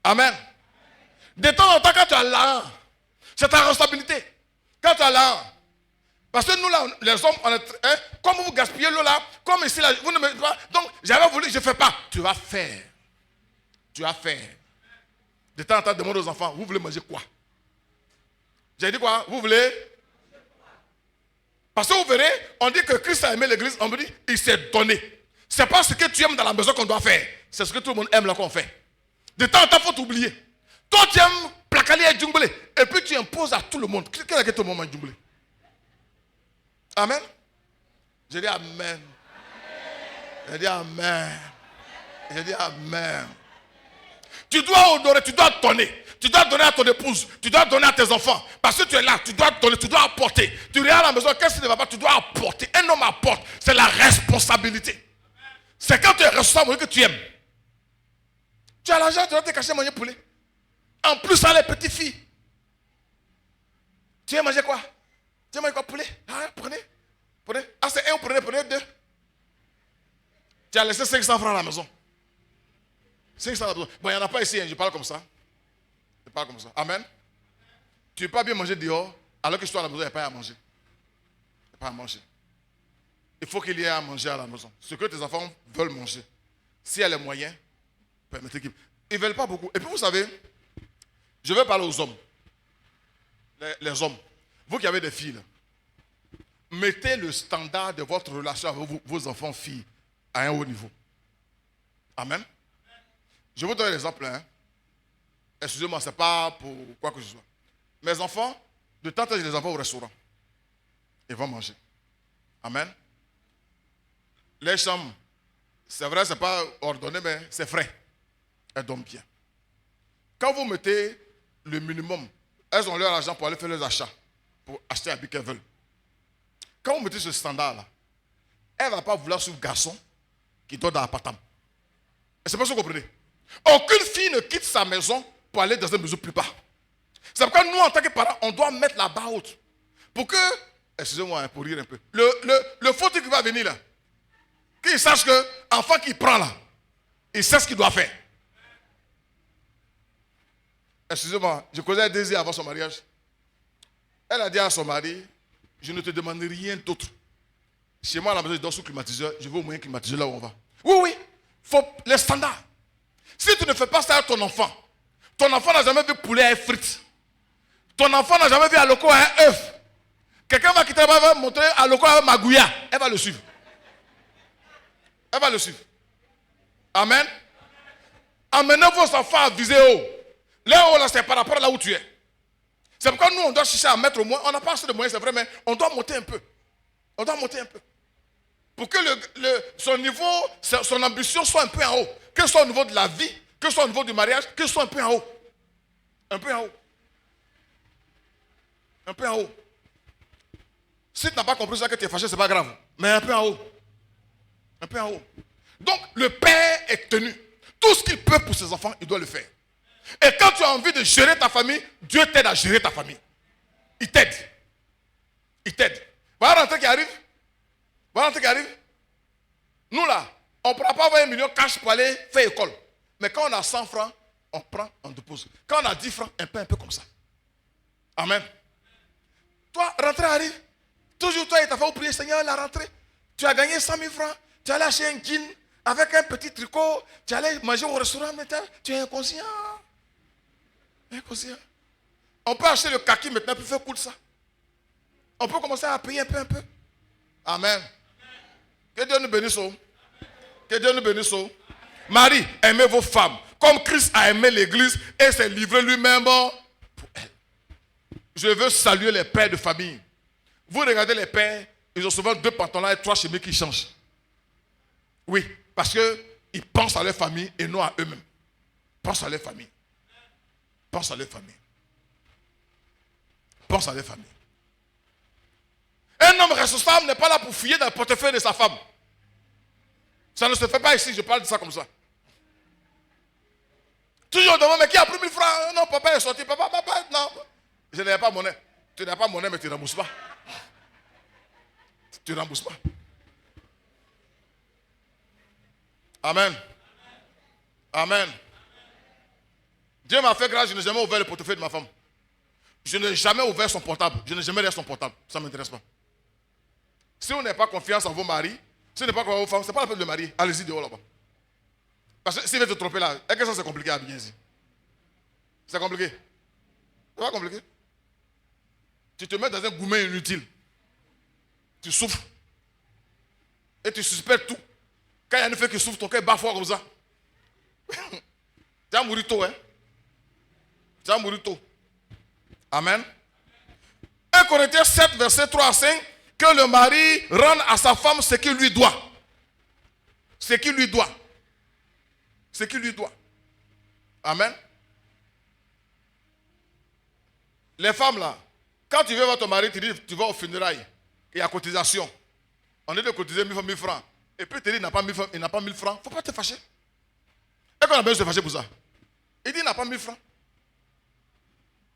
Amen. De temps en temps, quand tu as l'argent, c'est ta responsabilité. Quand tu as l'argent, parce que nous, là, les hommes, on est, comme vous gaspillez l'eau là, comme ici, là, vous ne mettez pas. Donc, j'avais voulu, je ne fais pas. Tu vas faire. Tu vas faire. De temps en temps, demande aux enfants, vous voulez manger quoi? J'ai dit quoi? Vous voulez? Parce que vous verrez, on dit que Christ a aimé l'église, on me dit, il s'est donné. Ce n'est pas ce que tu aimes dans la maison qu'on doit faire. C'est ce que tout le monde aime là qu'on fait. De temps en temps, il faut t'oublier. Toi, tu aimes placaler et djunglé. Et puis tu imposes à tout le monde. Quel est que tout le monde mange djunglé? Amen. J'ai dit Amen. J'ai dit Amen. J'ai dit Amen. Tu dois honorer, tu dois donner. Tu dois donner à ton épouse, tu dois donner à tes enfants. Parce que tu es là, tu dois donner, tu dois apporter. Tu regardes à la maison, qu'est-ce qui ne va pas? Tu dois apporter. Un homme apporte, c'est la responsabilité. C'est quand tu es responsable que tu aimes. Tu as l'argent, tu dois te cacher manger poulet. En plus, ça, les petites filles. Tu aimes manger quoi? Tu aimes manger quoi? Poulet? Ah, prenez. Ah, c'est un, prenez deux. Tu as laissé 500 francs à la maison. 500 à la maison. Bon, il n'y en a pas ici, hein, je parle comme ça. Je parle comme ça. Amen. Tu ne peux pas bien manger dehors, alors que je suis à la maison, il n'y a pas à manger. Il n'y a pas à manger. Il faut qu'il y ait à manger à la maison. Ce que tes enfants veulent manger. S'il y a les moyens, permettez qu'ils... Ils ne veulent pas beaucoup. Et puis vous savez, je vais parler aux hommes. Les hommes. Vous qui avez des filles, là, mettez le standard de votre relation avec vos enfants filles à un haut niveau. Amen. Je vous donne l'exemple. Hein. Excusez-moi, ce n'est pas pour quoi que ce soit. Mes enfants, de temps en temps, je les envoie au restaurant. Ils vont manger. Amen. Les chambres, c'est vrai, ce n'est pas ordonné, mais c'est frais. Elles dorment bien. Quand vous mettez le minimum, elles ont leur argent pour aller faire leurs achats, pour acheter l'habit qu'elles veulent. Quand vous mettez ce standard-là, elle ne va pas vouloir suivre garçon qui dort dans l'appartement. C'est pas ce que vous comprenez. Aucune fille ne quitte sa maison pour aller dans une maison plus bas. C'est pourquoi nous, en tant que parents, on doit mettre la barre haute. Pour que, excusez-moi, pour rire un peu, le fauteuil qui va venir là, qu'il sache que l'enfant qui prend là, il sait ce qu'il doit faire. Excusez-moi, je connais Daisy avant son mariage. Elle a dit à son mari, je ne te demande rien d'autre. Chez moi, à la maison, je dors sous climatiseur, je veux au moins climatiser là où on va. Oui, faut les standards. Si tu ne fais pas ça à ton enfant n'a jamais vu poulet à frites. Ton enfant n'a jamais vu aloko à un œuf. Quelqu'un va quitter là-bas, va montrer aloko à un magouya. Elle va le suivre. Elle va le suivre. Amen. Amenez vos enfants à viser haut. Là haut, là, c'est par rapport à là où tu es. C'est pourquoi nous, on doit chercher à mettre au moins. On n'a pas assez de moyens, c'est vrai, mais on doit monter un peu. On doit monter un peu. Pour que son niveau, son ambition soit un peu en haut. Que ce soit au niveau de la vie, que ce soit au niveau du mariage, que ce soit un peu en haut. Un peu en haut. Un peu en haut. Si tu n'as pas compris ça, que tu es fâché, ce n'est pas grave. Mais un peu en haut. Un peu en haut. Donc, le père est tenu. Tout ce qu'il peut pour ses enfants, il doit le faire. Et quand tu as envie de gérer ta famille, Dieu t'aide à gérer ta famille. Il t'aide. Il t'aide. Voilà la rentrée qui arrive. Voilà la rentrée qui arrive. Nous là, on ne pourra pas avoir 1 million cash pour aller faire école. Mais quand on a 100 francs, on prend, on dépose. Quand on a 10 francs, un peu comme ça. Amen. Toi, rentrée arrive. Toujours toi et ta femme, vous priez, Seigneur, la rentrée. Tu as gagné 100 000 francs. Tu allais acheter un jean avec un petit tricot. Tu allais manger au restaurant, mais tu es inconscient. Inconscient. On peut acheter le kaki maintenant pour faire cool ça. On peut commencer à payer un peu. Amen. Que Dieu nous bénisse. Que Dieu nous bénisse. Marie, aimez vos femmes. Comme Christ a aimé l'église et s'est livré lui-même pour elle. Je veux saluer les pères de famille. Vous regardez les pères, ils ont souvent 2 pantalons et 3 chemises qui changent. Oui, parce qu'ils pensent à leur famille et non à eux-mêmes. Pense à leur famille. Pense à leur famille. Pense à leur famille. Un homme responsable n'est pas là pour fouiller dans le portefeuille de sa femme. Ça ne se fait pas ici, je parle de ça comme ça. Toujours devant, mais qui a pris 1000 francs? Non, papa est sorti. Papa, non. Je n'ai pas monnaie. Tu n'as pas monnaie, mais tu ne rembourses pas. Tu ne rembourses pas. Amen. Amen. Dieu m'a fait grâce, je n'ai jamais ouvert le portefeuille de ma femme. Je n'ai jamais ouvert son portable. Je n'ai jamais laissé son portable. Ça ne m'intéresse pas. Si vous n'avez pas confiance en vos maris, si vous n'avez pas confiance en vos femmes, ce n'est pas la peine de le marier. Allez-y dehors là-bas. Parce que s'il veut te tromper là, est-ce que ça c'est compliqué à bien ici? C'est compliqué. C'est pas compliqué. Tu te mets dans un gourmet inutile. Tu souffres. Et tu suspectes tout. Quand il y a une fille qui souffre, ton cœur bat fort comme ça. Tu vas mourir tôt, hein? Tu vas mourir tôt. Amen. 1 Corinthiens 7, verset 3 à 5. Que le mari rende à sa femme ce qu'il lui doit. Ce qu'il lui doit. Ce qu'il lui doit. Amen. Les femmes là, quand tu veux voir ton mari, tu dis tu vas au funérailles. Il y a cotisation. On est de cotiser 1000 francs. Et puis tu dis il n'a pas 1000 francs. Il n'a pas 1000 francs. Il ne faut pas te fâcher. Et qu'on a besoin de se fâcher pour ça. Il dit il n'a pas 1000 francs.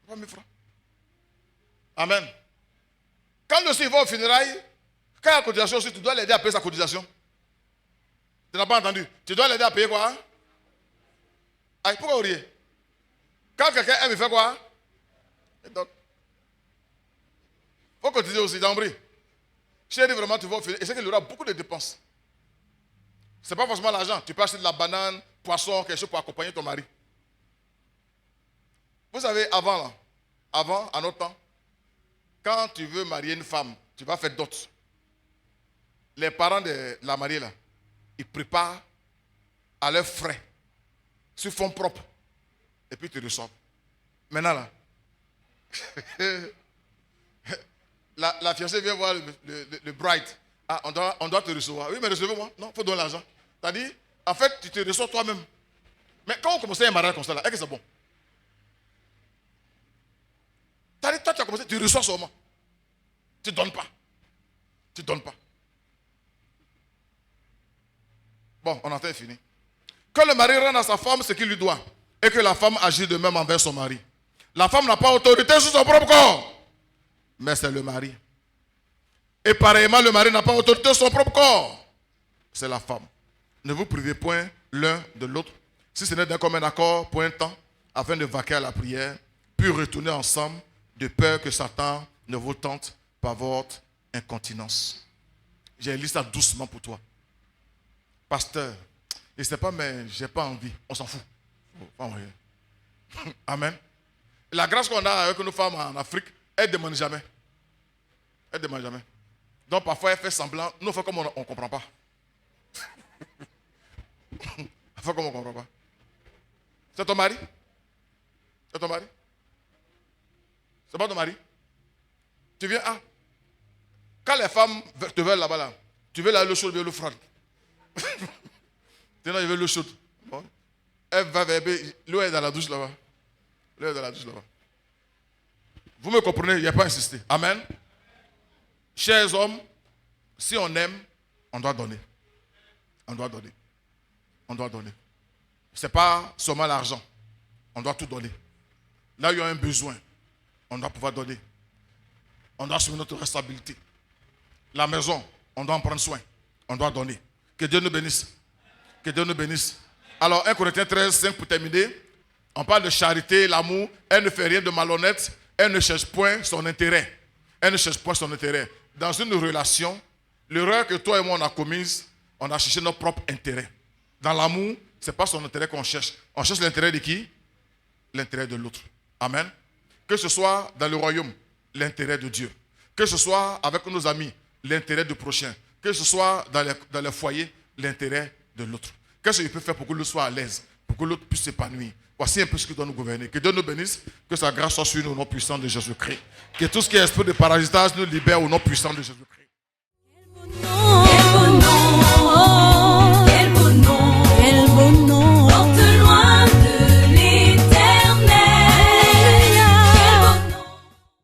Il n'a pas 1000 francs. Amen. Quand le il va au funérailles, quand il y a cotisation aussi, tu dois l'aider à payer sa cotisation. Tu n'as pas entendu? Tu dois l'aider à payer quoi? Aïe, pourquoi vous riez? Quand quelqu'un aime, il fait quoi? Il faut cotiser aussi, d'embris. Chérie, vraiment, tu vas au funérailles. Et c'est qu'il y aura beaucoup de dépenses. Ce n'est pas forcément l'argent. Tu peux acheter de la banane, poisson, quelque chose pour accompagner ton mari. Vous savez, avant, à notre temps, quand tu veux marier une femme, tu vas faire dot. Les parents de la mariée, là, ils préparent à leurs frais, sur fonds propres, et puis tu reçois. Maintenant, là, la fiancée vient voir le bride. Ah, on doit te recevoir. Oui, mais recevez-moi. Non, il faut donner l'argent. C'est-à-dire, en fait, tu te reçois toi-même. Mais quand on commence un mariage comme ça, est-ce que c'est bon? C'est-à-dire, toi, tu as commencé, tu reçois seulement. Tu ne donnes pas. Tu ne donnes pas. Bon, on entend fini. Que le mari rende à sa femme ce qu'il lui doit. Et que la femme agisse de même envers son mari. La femme n'a pas autorité sur son propre corps. Mais c'est le mari. Et pareillement, le mari n'a pas autorité sur son propre corps. C'est la femme. Ne vous privez point l'un de l'autre, si ce n'est d'un commun accord pour un temps, afin de vaquer à la prière, puis retourner ensemble, de peur que Satan ne vous tente par votre incontinence. J'ai lu ça doucement pour toi. Pasteur, je ne sais pas, mais je n'ai pas envie. On s'en fout. Amen. La grâce qu'on a avec nos femmes en Afrique, elle ne demande jamais. Elle ne demande jamais. Donc parfois, elle fait semblant. Nous, on fait comme on ne comprend pas. On fait comme on ne comprend pas. C'est ton mari? C'est ton mari? C'est pas ton mari? Tu viens, quand les femmes te veulent là-bas, là, tu veux l'eau chaude, l'eau froide. Maintenant, il veut l'eau chaude. Bon. Elle va vers l'eau est dans la douche là-bas. L'eau est dans la douche là-bas. Vous me comprenez? Il n'y a pas insisté. Amen. Chers hommes, si on aime, on doit donner. On doit donner. On doit donner. Ce n'est pas seulement l'argent. On doit tout donner. Là où il y a un besoin, on doit pouvoir donner. On doit assumer notre responsabilité. La maison, on doit en prendre soin. On doit donner. Que Dieu nous bénisse. Que Dieu nous bénisse. Alors, 1 Corinthiens 13, 5 pour terminer. On parle de charité, l'amour. Elle ne fait rien de malhonnête. Elle ne cherche point son intérêt. Elle ne cherche point son intérêt. Dans une relation, l'erreur que toi et moi on a commise, on a cherché notre propre intérêt. Dans l'amour, ce n'est pas son intérêt qu'on cherche. On cherche l'intérêt de qui? L'intérêt de l'autre. Amen. Que ce soit dans le royaume, l'intérêt de Dieu. Que ce soit avec nos amis, l'intérêt du prochain. Que ce soit dans les foyers, l'intérêt de l'autre. Qu'est-ce que je peux faire pour que l'autre soit à l'aise, pour que l'autre puisse s'épanouir? Voici un peu ce qui doit nous gouverner. Que Dieu nous bénisse, que sa grâce soit sur nous au nom puissant de Jésus-Christ. Que tout ce qui est esprit de parasitage nous libère au nom puissant de Jésus-Christ.